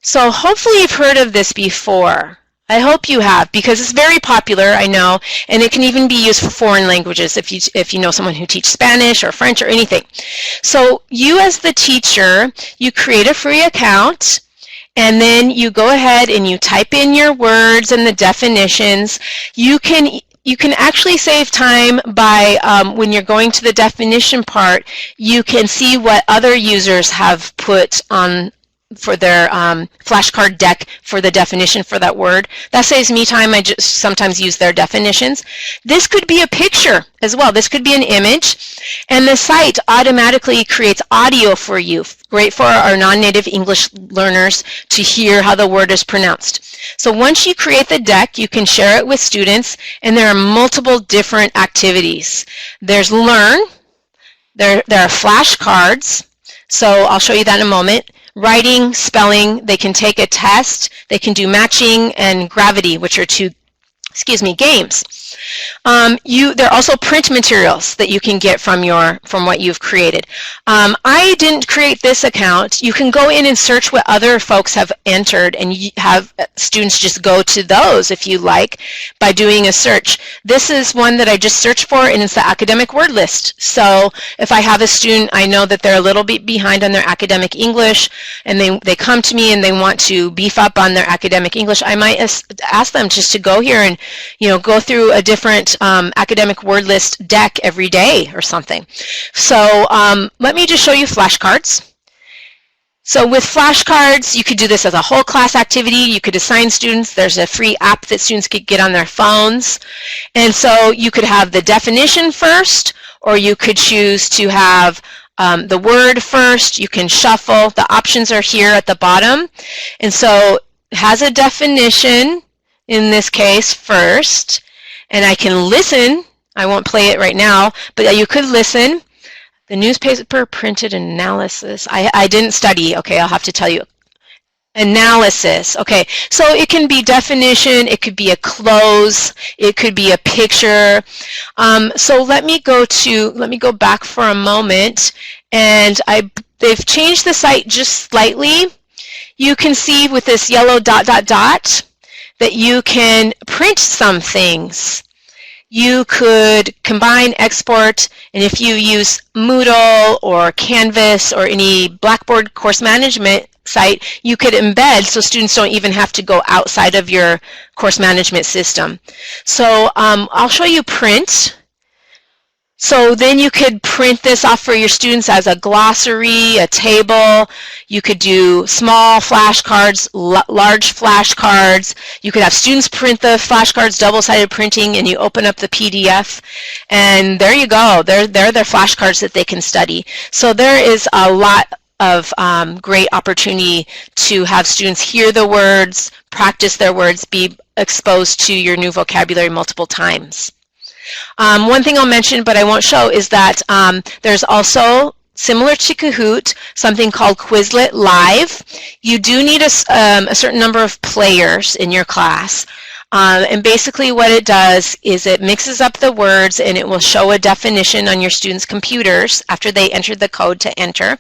[SPEAKER 2] So hopefully you've heard of this before. I hope you have, because it's very popular, I know, and it can even be used for foreign languages if you know someone who teaches Spanish or French or anything. So you as the teacher, you create a free account, and then you go ahead and you type in your words and the definitions. You can actually save time by, when you're going to the definition part, you can see what other users have put on for their flashcard deck for the definition for that word. That saves me time. I just sometimes use their definitions. This could be a picture as well. This could be an image. And the site automatically creates audio for you. Great for our non-native English learners to hear how the word is pronounced. So once you create the deck, you can share it with students, and there are multiple different activities. There's Learn. There are flashcards. So I'll show you that in a moment. Writing, spelling, they can take a test, they can do matching and gravity, which are two, games. There are also print materials that you can get from what you've created. I didn't create this account. You can go in and search what other folks have entered, and have students just go to those if you like by doing a search. This is one that I just searched for, and it's the academic word list. So if I have a student, I know that they're a little bit behind on their academic English, and they come to me and they want to beef up on their academic English, I might ask them just to go here and go through a different academic word list deck every day or something. So let me just show you flashcards. So with flashcards, you could do this as a whole class activity. You could assign students. There's a free app that students could get on their phones. And so you could have the definition first, or you could choose to have the word first. You can shuffle. The options are here at the bottom. And so it has a definition, in this case, first. And I can listen. I won't play it right now, but you could listen. The newspaper printed analysis. I didn't study. Okay, I'll have to tell you. Analysis. Okay, so it can be definition. It could be a close. It could be a picture. So let me go back for a moment, and they've changed the site just slightly. You can see with this yellow dot dot dot that you can print some things. You could combine, export, and if you use Moodle or Canvas or any Blackboard course management site, you could embed so students don't even have to go outside of your course management system. So I'll show you print. So then you could print this off for your students as a glossary, a table. You could do small flashcards, large flashcards. You could have students print the flashcards, double-sided printing, and you open up the PDF, and there you go. They're their flashcards that they can study. So there is a lot of great opportunity to have students hear the words, practice their words, be exposed to your new vocabulary multiple times. One thing I'll mention, but I won't show, is that there's also, similar to Kahoot, something called Quizlet Live. You do need a certain number of players in your class. And basically what it does is it mixes up the words, and it will show a definition on your students' computers after they enter the code to enter.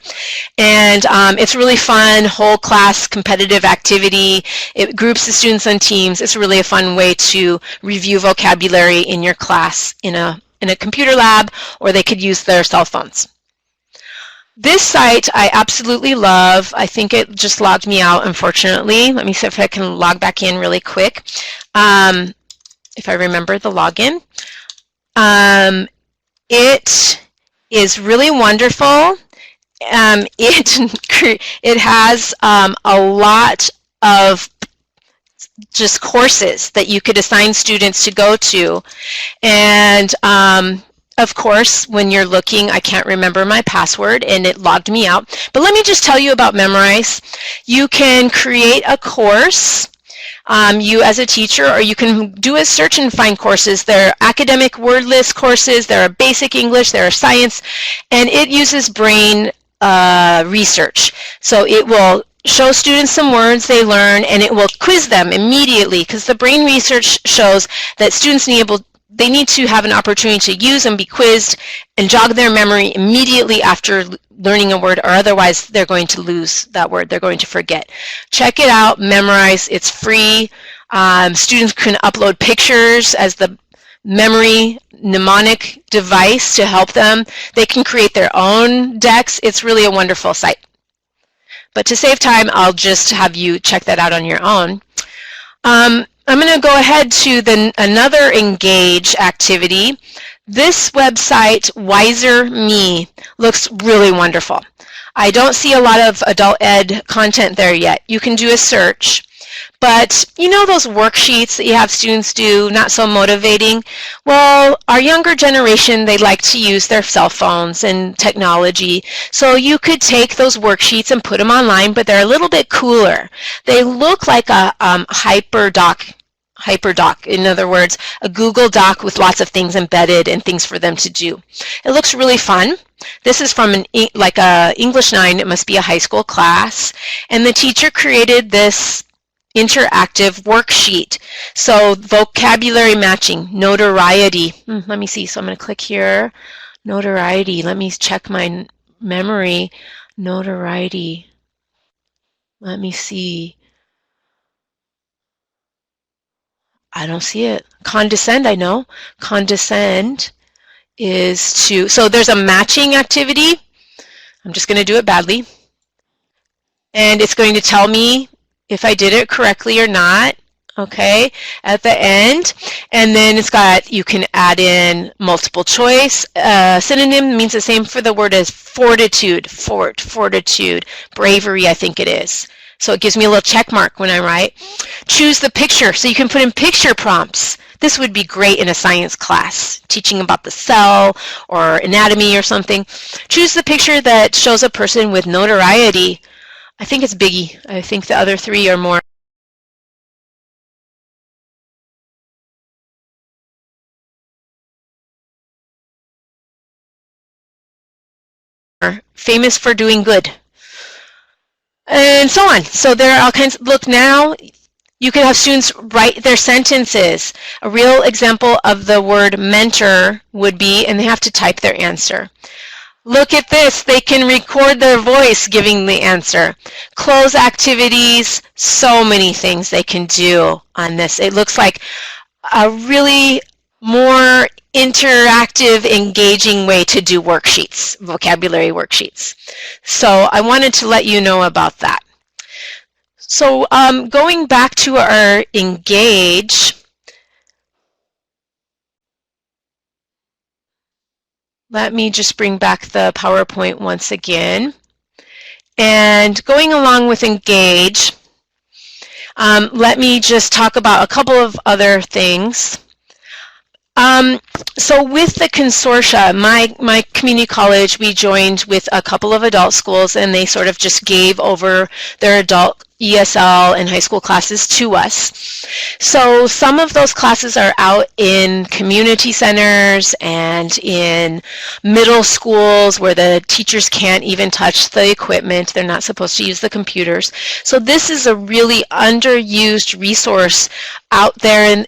[SPEAKER 2] And it's really fun, whole class competitive activity. It groups the students on teams. It's really a fun way to review vocabulary in your class in a computer lab, or they could use their cell phones. This site I absolutely love. I think it just logged me out, unfortunately. Let me see if I can log back in really quick. If I remember the login. It is really wonderful. It has a lot of just courses that you could assign students to go to. And of course, when you're looking, I can't remember my password and it logged me out. But let me just tell you about Memrise. You can create a course. You as a teacher, or you can do a search and find courses. There are academic word list courses, there are basic English, there are science, and it uses brain research. So it will show students some words they learn, and it will quiz them immediately, because the brain research shows that students they need to have an opportunity to use and be quizzed and jog their memory immediately after learning a word, or otherwise they're going to lose that word. They're going to forget. Check it out, memorize. It's free. Students can upload pictures as the memory mnemonic device to help them. They can create their own decks. It's really a wonderful site. But to save time, I'll just have you check that out on your own. I'm going to go ahead to another Engage activity. This website, Wiser Me, looks really wonderful. I don't see a lot of adult ed content there yet. You can do a search. But you know those worksheets that you have students do, not so motivating? Well, our younger generation, they like to use their cell phones and technology. So you could take those worksheets and put them online, but they're a little bit cooler. They look like a hyperdoc. In other words, a Google Doc with lots of things embedded and things for them to do. It looks really fun. This is from like a English 9. It must be a high school class. And the teacher created this interactive worksheet. So vocabulary matching, notoriety. Let me see. So I'm going to click here. Notoriety. Let me check my memory. Notoriety. Let me see. I don't see it. Condescend, I know. Condescend is to, so there's a matching activity. I'm just going to do it badly. And it's going to tell me if I did it correctly or not, okay, at the end. And then it's got, you can add in multiple choice. Synonym means the same for the word as fortitude, fortitude, bravery, I think it is. So it gives me a little check mark when I write. Choose the picture, so you can put in picture prompts. This would be great in a science class, teaching about the cell or anatomy or something. Choose the picture that shows a person with notoriety. I think it's Biggie. I think the other three are more famous for doing good. And so on. So there are all kinds. Look, now you can have students write their sentences. A real example of the word mentor would be, and they have to type their answer. Look at this. They can record their voice giving the answer. Close activities, so many things they can do on this. It looks like a really more interactive, engaging way to do worksheets, vocabulary worksheets. So I wanted to let you know about that. So going back to our Engage, let me just bring back the PowerPoint once again. And going along with Engage, let me just talk about a couple of other things. So with the consortia, my community college, we joined with a couple of adult schools, and they sort of just gave over their adult ESL and high school classes to us. So some of those classes are out in community centers and in middle schools where the teachers can't even touch the equipment. They're not supposed to use the computers. So this is a really underused resource out there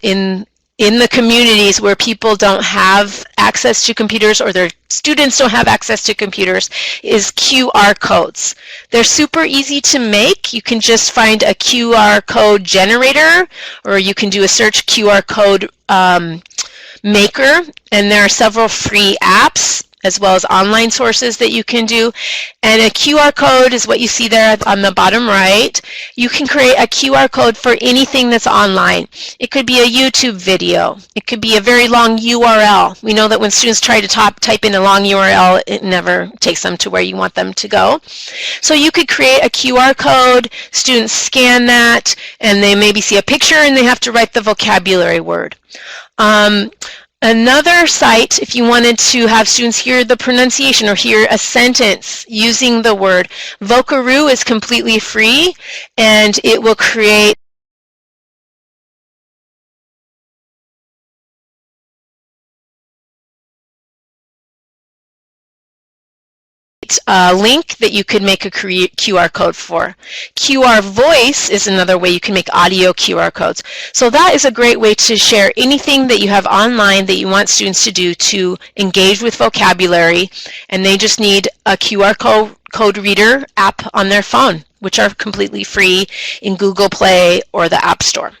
[SPEAKER 2] in the communities where people don't have access to computers, or their students don't have access to computers, is QR codes. They're super easy to make. You can just find a QR code generator, or you can do a search QR code maker, and there are several free apps as well as online sources that you can do. And a QR code is what you see there on the bottom right. You can create a QR code for anything that's online. It could be a YouTube video. It could be a very long URL. We know that when students try to type in a long URL, it never takes them to where you want them to go. So you could create a QR code, students scan that, and they maybe see a picture and they have to write the vocabulary word. Another site, if you wanted to have students hear the pronunciation or hear a sentence using the word, Vocaroo is completely free, and it will create create a link that you could make a QR code for. QR voice is another way you can make audio QR codes. So that is a great way to share anything that you have online that you want students to do to engage with vocabulary, and they just need a QR code reader app on their phone, which are completely free in Google Play or the App Store.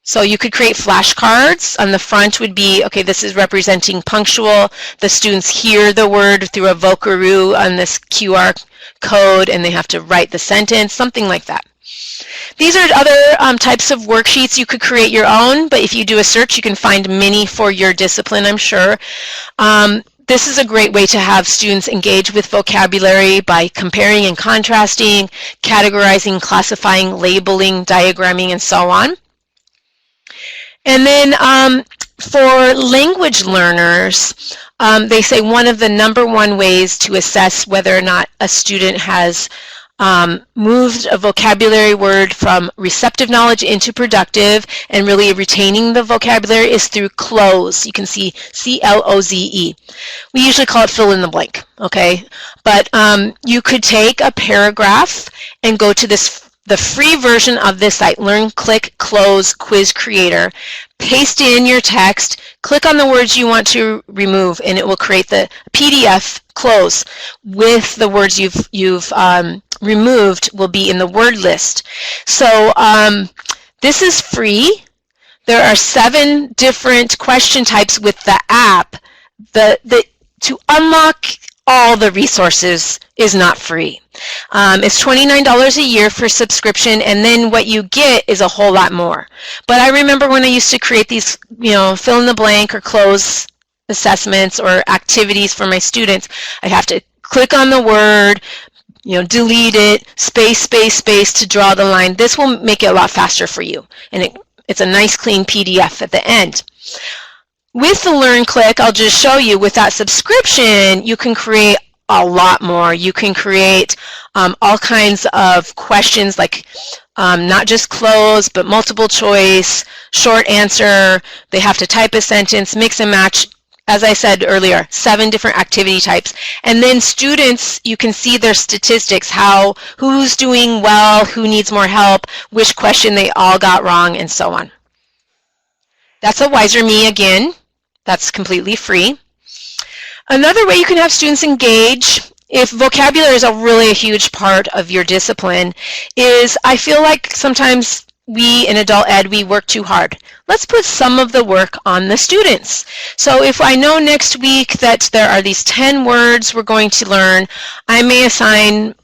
[SPEAKER 2] So you could create flashcards. On the front would be, okay, this is representing punctual. The students hear the word through a Vocaroo on this QR code, and they have to write the sentence, something like that. These are other types of worksheets. You could create your own, but if you do a search, you can find many for your discipline, I'm sure. This is a great way to have students engage with vocabulary by comparing and contrasting, categorizing, classifying, labeling, diagramming, and so on. And then for language learners, they say one of the #1 ways to assess whether or not a student has moved a vocabulary word from receptive knowledge into productive and really retaining the vocabulary is through cloze. You can see C-L-O-Z-E. We usually call it fill in the blank, okay? But you could take a paragraph and go to the free version of this site, Learn, Click, Cloze, Quiz Creator. Paste in your text, click on the words you want to remove, and it will create the PDF cloze with the words you've removed will be in the word list. So this is free. There are 7 different question types with the app. To unlock all the resources is not free. It's $29 a year for subscription, and then what you get is a whole lot more. But I remember when I used to create these, fill in the blank or cloze assessments or activities for my students, I'd have to click on the word, delete it, space to draw the line. This will make it a lot faster for you, and it's a nice clean PDF at the end. With the Learn Click, I'll just show you, with that subscription, you can create a lot more. You can create all kinds of questions, like not just cloze, but multiple choice, short answer. They have to type a sentence, mix and match. As I said earlier, 7 different activity types. And then students, you can see their statistics, who's doing well, who needs more help, which question they all got wrong, and so on. That's a Wiser Me again. That's completely free. Another way you can have students engage, if vocabulary is really a huge part of your discipline, is I feel like sometimes we in adult ed, we work too hard. Let's put some of the work on the students. So if I know next week that there are these 10 words we're going to learn, I may assign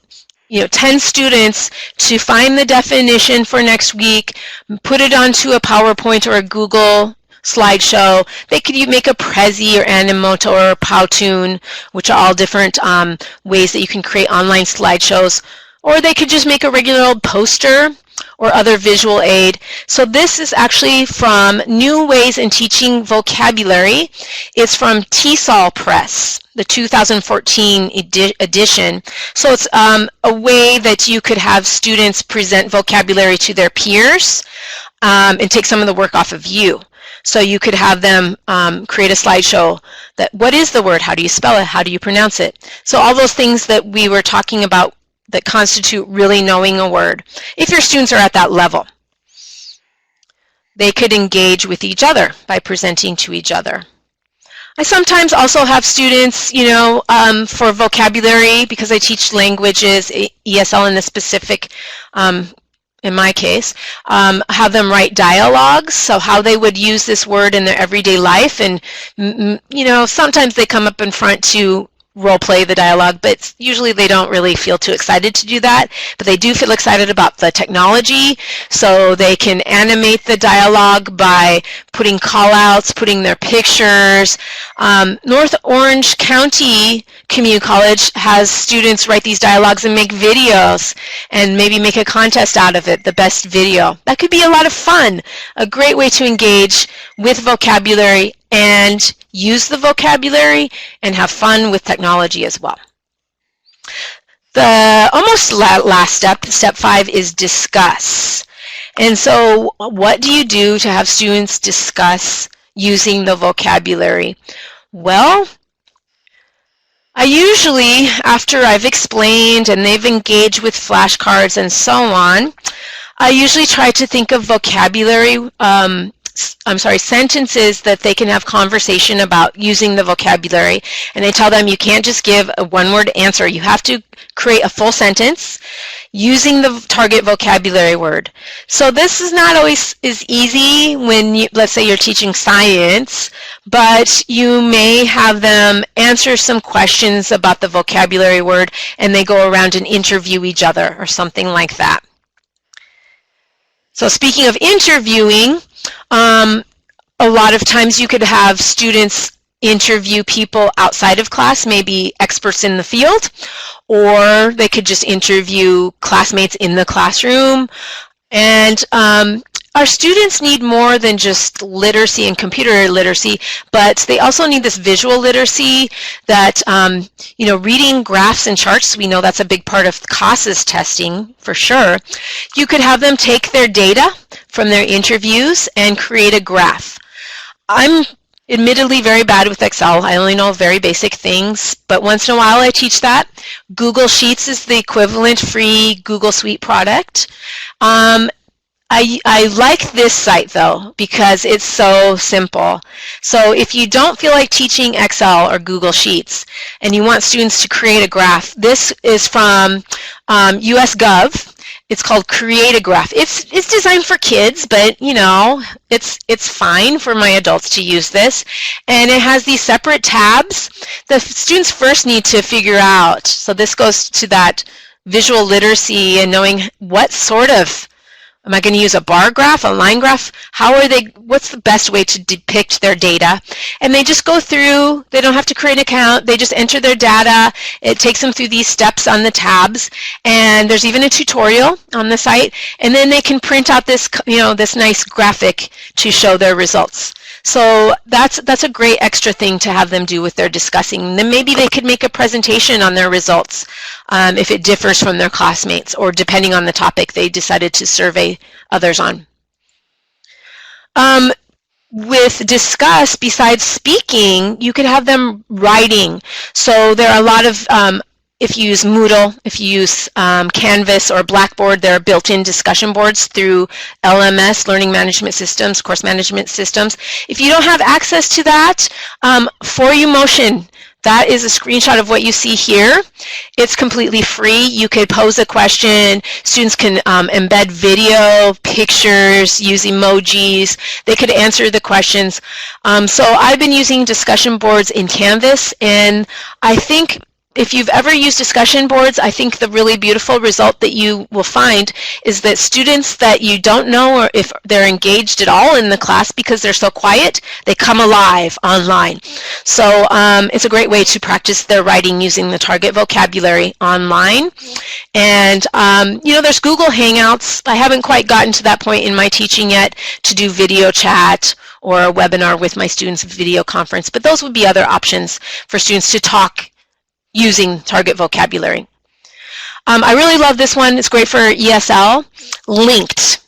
[SPEAKER 2] 10 students to find the definition for next week, put it onto a PowerPoint or a Google slideshow. They could make a Prezi or Animoto or Powtoon, which are all different ways that you can create online slideshows. Or they could just make a regular old poster or other visual aid. So this is actually from New Ways in Teaching Vocabulary. It's from TESOL Press, the 2014 edition. So it's a way that you could have students present vocabulary to their peers and take some of the work off of you. So you could have them create a slideshow that, what is the word? How do you spell it? How do you pronounce it? So all those things that we were talking about that constitute really knowing a word. If your students are at that level, they could engage with each other by presenting to each other. I sometimes also have students, for vocabulary, because I teach languages, ESL in the specific, in my case, have them write dialogues, so how they would use this word in their everyday life. And, sometimes they come up in front to role play the dialogue, but usually they don't really feel too excited to do that, but they do feel excited about the technology, so they can animate the dialogue by putting call-outs, putting their pictures. North Orange County Community College has students write these dialogues and make videos and maybe make a contest out of it, the best video. That could be a lot of fun, a great way to engage with vocabulary and use the vocabulary and have fun with technology as well. The almost last step, step 5, is discuss. And so what do you do to have students discuss using the vocabulary? Well, I usually, after I've explained and they've engaged with flashcards and so on, I usually try to think of vocabulary, sentences that they can have conversation about using the vocabulary. And I tell them you can't just give a one-word answer. You have to create a full sentence using the target vocabulary word. So this is not always as easy when you, let's say you're teaching science, but you may have them answer some questions about the vocabulary word and they go around and interview each other or something like that. So speaking of interviewing, a lot of times you could have students interview people outside of class, maybe experts in the field, or they could just interview classmates in the classroom. And our students need more than just literacy and computer literacy, but they also need this visual literacy that, reading graphs and charts, we know that's a big part of CASAS testing for sure. You could have them take their data from their interviews and create a graph. I'm admittedly very bad with Excel. I only know very basic things, but once in a while I teach that. Google Sheets is the equivalent free Google Suite product. I like this site though because it's so simple. So if you don't feel like teaching Excel or Google Sheets and you want students to create a graph, this is from US Gov. It's called Create a Graph. It's designed for kids, but it's fine for my adults to use this. And it has these separate tabs. The students first need to figure out, so this goes to that visual literacy and knowing what sort of, am I going to use a bar graph, a line graph? What's the best way to depict their data? And they just go through, they don't have to create an account, they just enter their data. It takes them through these steps on the tabs. And there's even a tutorial on the site. And then they can print out this, this nice graphic to show their results. So that's a great extra thing to have them do with their discussing. Then maybe they could make a presentation on their results if it differs from their classmates or depending on the topic they decided to survey others on. With discuss, besides speaking, you could have them writing. So there are a lot of if you use Moodle, if you use Canvas or Blackboard, there are built-in discussion boards through LMS, Learning Management Systems, Course Management Systems. If you don't have access to that, For You Motion, that is a screenshot of what you see here. It's completely free. You could pose a question. Students can embed video, pictures, use emojis. They could answer the questions. So I've been using discussion boards in Canvas, and I think if you've ever used discussion boards, I think the really beautiful result that you will find is that students that you don't know or if they're engaged at all in the class because they're so quiet, they come alive online. So it's a great way to practice their writing using the target vocabulary online. And there's Google Hangouts. I haven't quite gotten to that point in my teaching yet to do video chat or a webinar with my students, video conference, but those would be other options for students to talk using target vocabulary. I really love this one. It's great for ESL. Linked.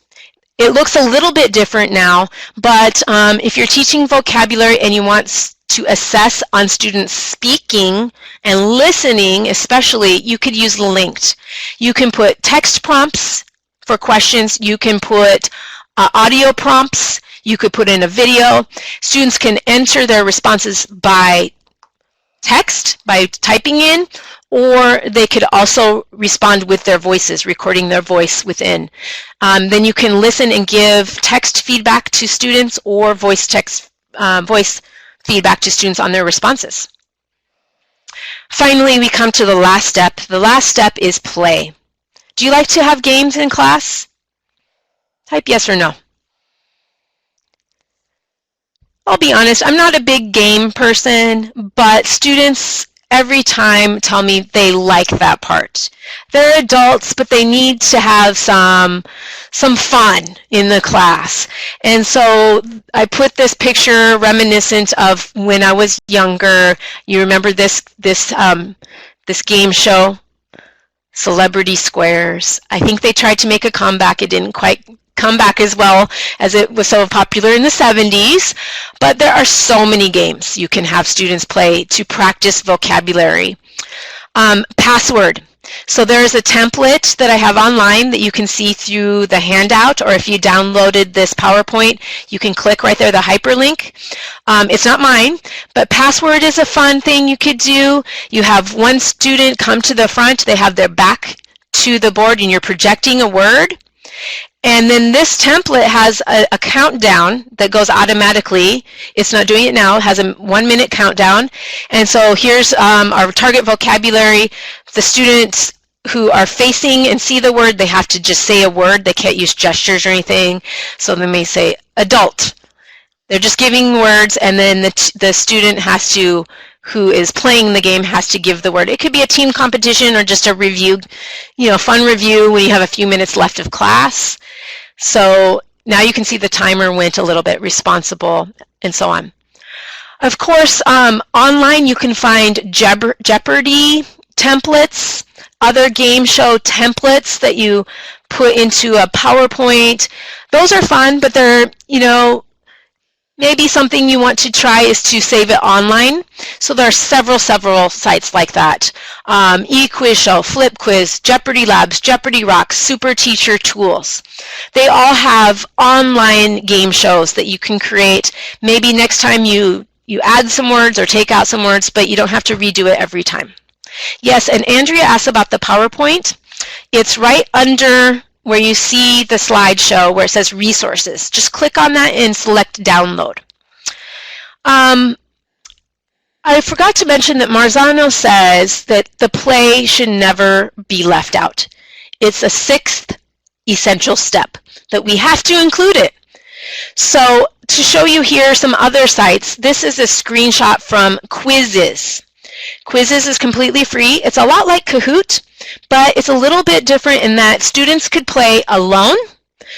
[SPEAKER 2] It looks a little bit different now, but if you're teaching vocabulary and you want to assess on students speaking and listening, especially, you could use linked. You can put text prompts for questions. You can put audio prompts. You could put in a video. Students can enter their responses by text, by typing in, or they could also respond with their voices, recording their voice within. Then you can listen and give text feedback to students or voice feedback to students on their responses. Finally, we come to the last step. The last step is play. Do you like to have games in class? Type yes or no. I'll be honest, I'm not a big game person, but students every time tell me they like that part. They're adults, but they need to have some fun in the class. And so I put this picture reminiscent of when I was younger. You remember this game show, Celebrity Squares? I think they tried to make a comeback. It didn't quite come back as well as it was so popular in the 70s, but there are so many games you can have students play to practice vocabulary. Password. So there's a template that I have online that you can see through the handout, or if you downloaded this PowerPoint, you can click right there, the hyperlink. It's not mine, but password is a fun thing you could do. You have one student come to the front, they have their back to the board, and you're projecting a word. And then this template has a countdown that goes automatically. It's not doing it now. It has a 1-minute countdown. And so here's our target vocabulary. The students who are facing and see the word, they have to just say a word. They can't use gestures or anything. So they may say adult. They're just giving words, and then the student has to, who is playing the game, has to give the word. It could be a team competition or just a review, fun review when you have a few minutes left of class. So now you can see the timer went a little bit responsible and so on. Of course, online you can find Jeopardy templates, other game show templates that you put into a PowerPoint. Those are fun, but they're, maybe something you want to try is to save it online. So there are several sites like that. eQuiz Show, Flip Quiz, Jeopardy Labs, Jeopardy Rocks, Super Teacher Tools. They all have online game shows that you can create. Maybe next time you add some words or take out some words, but you don't have to redo it every time. Yes, and Andrea asked about the PowerPoint. It's right under where you see the slideshow where it says resources. Just click on that and select download. I forgot to mention that Marzano says that the play should never be left out. It's a 6th essential step that we have to include it. So to show you here some other sites, this is a screenshot from Quizzes. Quizzes is completely free. It's a lot like Kahoot, but it's a little bit different in that students could play alone.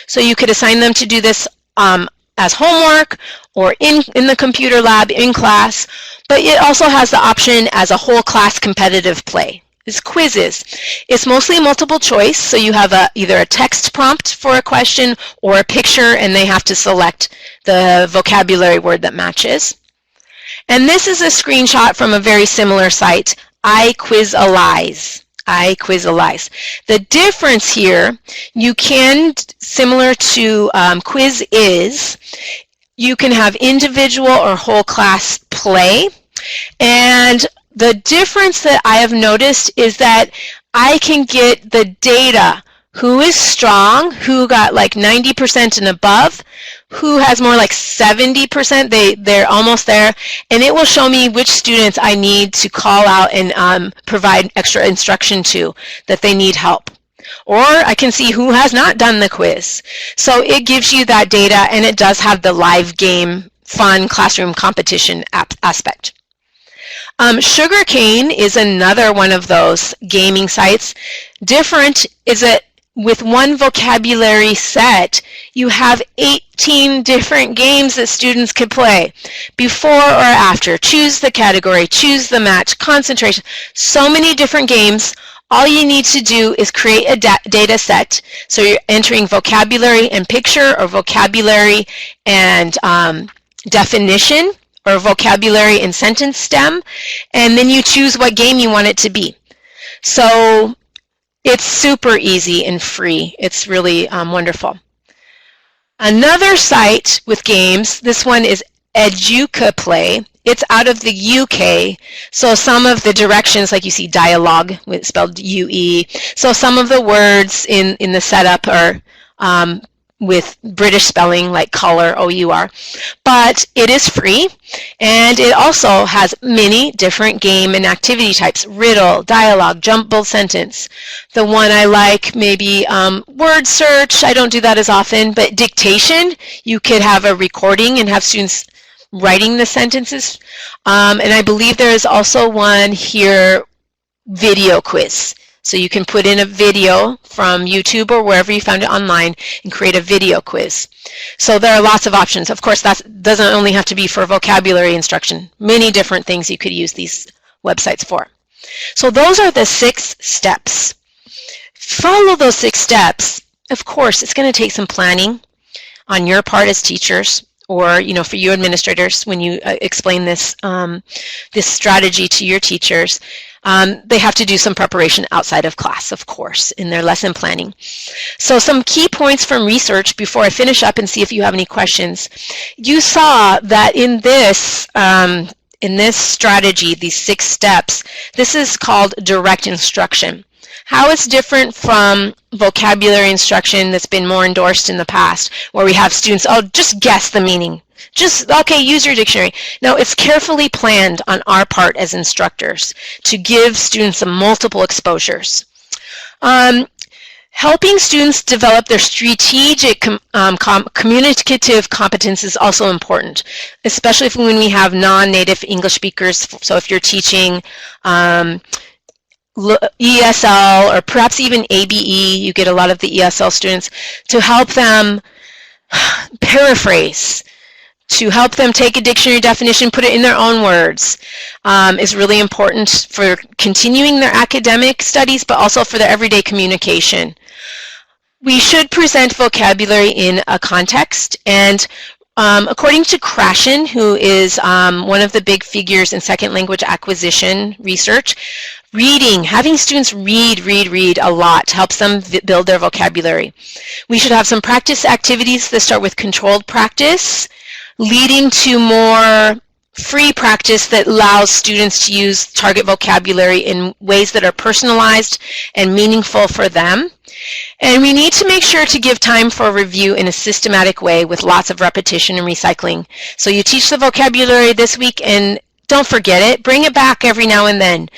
[SPEAKER 2] So you could assign them to do this as homework or in the computer lab in class, but it also has the option as a whole class competitive play. It's Quizzes. It's mostly multiple choice, so you have either a text prompt for a question or a picture, and they have to select the vocabulary word that matches. And this is a screenshot from a very similar site, iQuizalize. iQuizalize. The difference here, you can, similar to Quiz, you can have individual or whole class play. And the difference that I have noticed is that I can get the data. Who is strong, who got like 90% and above, who has more like 70%, they're almost there, and it will show me which students I need to call out and provide extra instruction to that they need help. Or I can see who has not done the quiz. So it gives you that data, and it does have the live game, fun classroom competition aspect. Sugarcane is another one of those gaming sites. Different is that with one vocabulary set, you have 18 different games that students can play before or after. Choose the category, choose the match, concentration. So many different games. All you need to do is create a data set. So you're entering vocabulary and picture, or vocabulary and definition, or vocabulary and sentence stem, and then you choose what game you want it to be. So it's super easy and free. It's really wonderful. Another site with games, this one is EducaPlay. It's out of the UK, so some of the directions, like you see dialogue, spelled UE, so some of the words in the setup are with British spelling, like color, O-U-R. But it is free, and it also has many different game and activity types: riddle, dialogue, jumbled sentence. The one I like, maybe word search. I don't do that as often, but dictation. You could have a recording and have students writing the sentences. And I believe there is also one here, video quiz. So you can put in a video from YouTube or wherever you found it online and create a video quiz. So there are lots of options. Of course, that doesn't only have to be for vocabulary instruction. Many different things you could use these websites for. So those are the 6 steps. Follow those 6 steps. Of course, it's going to take some planning on your part as teachers or for you administrators, when you explain this this strategy to your teachers, they have to do some preparation outside of class, of course, in their lesson planning. So some key points from research before I finish up and see if you have any questions. You saw that in this strategy, these 6 steps, this is called direct instruction. How it's different from vocabulary instruction that's been more endorsed in the past, where we have students, oh, just guess the meaning. Just, okay, use your dictionary. No, it's carefully planned on our part as instructors to give students some multiple exposures. Helping students develop their strategic communicative competence is also important, especially when we have non-native English speakers. So if you're teaching ESL or perhaps even ABE, you get a lot of the ESL students, to help them paraphrase, to help them take a dictionary definition, put it in their own words, is really important for continuing their academic studies, but also for their everyday communication. We should present vocabulary in a context, and according to Krashen, who is one of the big figures in second language acquisition research, reading, having students read a lot helps them build their vocabulary. We should have some practice activities that start with controlled practice, leading to more free practice that allows students to use target vocabulary in ways that are personalized and meaningful for them. And we need to make sure to give time for review in a systematic way with lots of repetition and recycling. So you teach the vocabulary this week and don't forget it. Bring it back every now and then.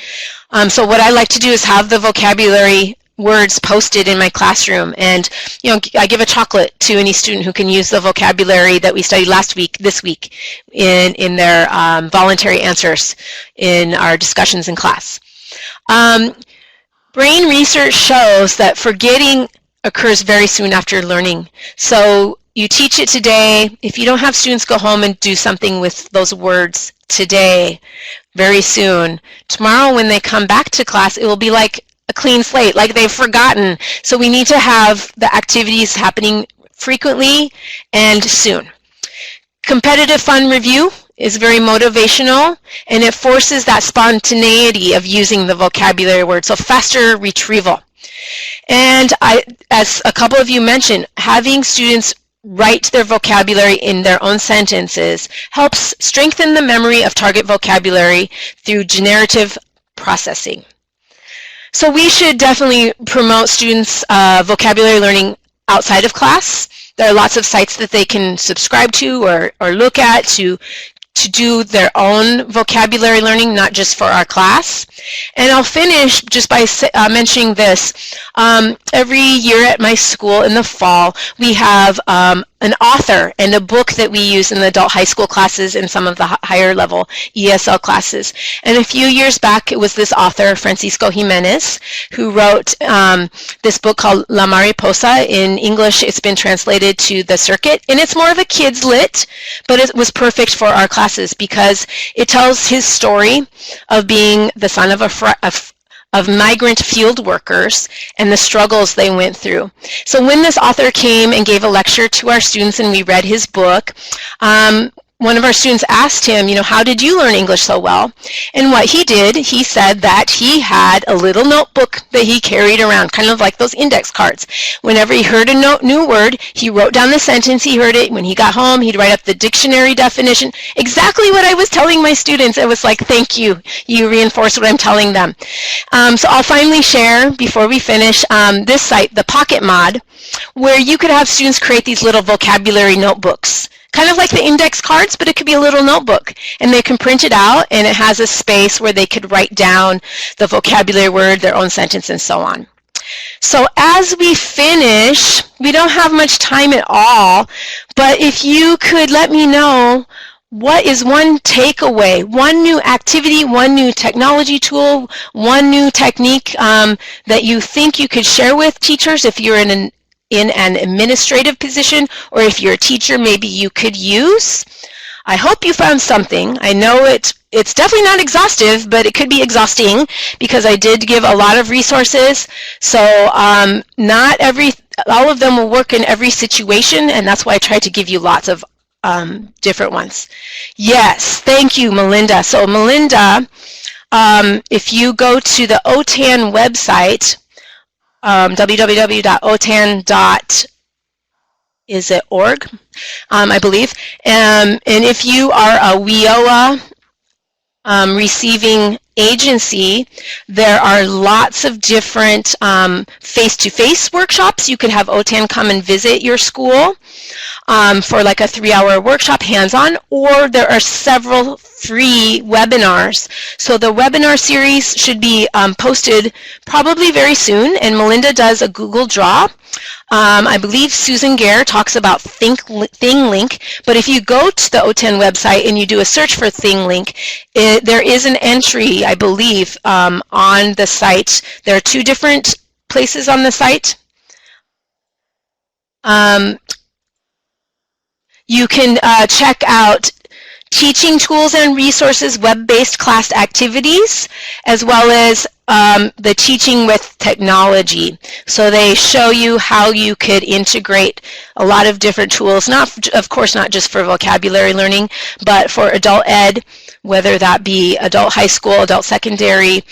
[SPEAKER 2] So what I like to do is have the vocabulary words posted in my classroom, and I give a chocolate to any student who can use the vocabulary that we studied this week in their voluntary answers in our discussions in class. Brain research shows that forgetting occurs very soon after learning. So you teach it today. If you don't have students go home and do something with those words today, very soon, tomorrow when they come back to class, it will be like a clean slate, like they've forgotten. So we need to have the activities happening frequently and soon. Competitive fun review is very motivational, and it forces that spontaneity of using the vocabulary word, so faster retrieval. And as a couple of you mentioned, having students write their vocabulary in their own sentences helps strengthen the memory of target vocabulary through generative processing. So we should definitely promote students' vocabulary learning outside of class. There are lots of sites that they can subscribe to or look at to do their own vocabulary learning, not just for our class. And I'll finish just by mentioning this. Every year at my school in the fall, we have an author and a book that we use in the adult high school classes and some of the higher level ESL classes. And a few years back, it was this author, Francisco Jimenez, who wrote this book called La Mariposa. In English, it's been translated to The Circuit, and it's more of a kids lit, but it was perfect for our classes because it tells his story of being the son of migrant field workers and the struggles they went through. So when this author came and gave a lecture to our students and we read his book, one of our students asked him, how did you learn English so well? And what he did, he said that he had a little notebook that he carried around, kind of like those index cards. Whenever he heard a new word, he wrote down the sentence he heard it. When he got home, he'd write up the dictionary definition. Exactly what I was telling my students. It was like, thank you. You reinforced what I'm telling them. So I'll finally share, before we finish, this site, the Pocket Mod, where you could have students create these little vocabulary notebooks. Kind of like the index cards, but it could be a little notebook. And they can print it out, and it has a space where they could write down the vocabulary word, their own sentence, and so on. So as we finish, we don't have much time at all, but if you could let me know what is one takeaway, one new activity, one new technology tool, one new technique that you think you could share with teachers if you're in an administrative position, or if you're a teacher, maybe you could use. I hope you found something. I know it's definitely not exhaustive, but it could be exhausting because I did give a lot of resources. So not all of them will work in every situation, and that's why I tried to give you lots of different ones. Yes, thank you, Melinda. So Melinda, if you go to the OTAN website, www.otan.org, I believe, and if you are a WIOA receiving agency, there are lots of different face-to-face workshops. You could have OTAN come and visit your school for like a 3-hour workshop hands-on, or there are several free webinars. So the webinar series should be posted probably very soon, and Melinda does a Google Draw. I believe Susan Gare talks about Thinglink, but if you go to the OTAN website and you do a search for Thinglink, there is an entry, I believe, on the site. There are 2 different places on the site. You can check out teaching tools and resources, web-based class activities, as well as the teaching with technology. So they show you how you could integrate a lot of different tools, of course not just for vocabulary learning, but for adult ed, whether that be adult high school, adult secondary,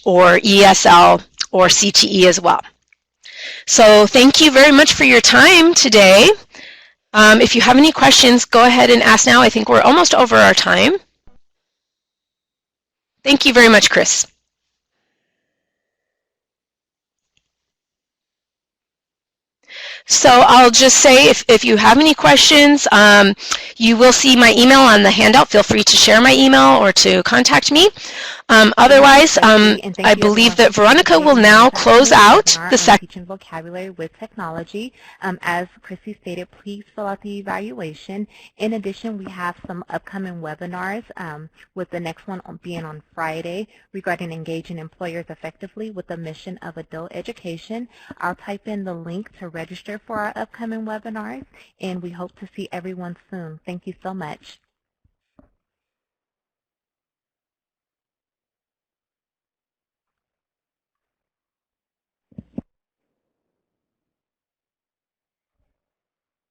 [SPEAKER 2] or ESL, or CTE as well. So thank you very much for your time today. If you have any questions, go ahead and ask now. I think we're almost over our time. Thank you very much, Chris. So I'll just say, if you have any questions, you will see my email on the handout. Feel free to share my email or to contact me. Otherwise, I believe that Veronica will now close out the section.
[SPEAKER 3] Teaching vocabulary with technology. As Chrissy stated, please fill out the evaluation. In addition, we have some upcoming webinars, with the next one being on Friday regarding engaging employers effectively with the mission of adult education. I'll type in the link to register for our upcoming webinars, and we hope to see everyone soon. Thank you so much.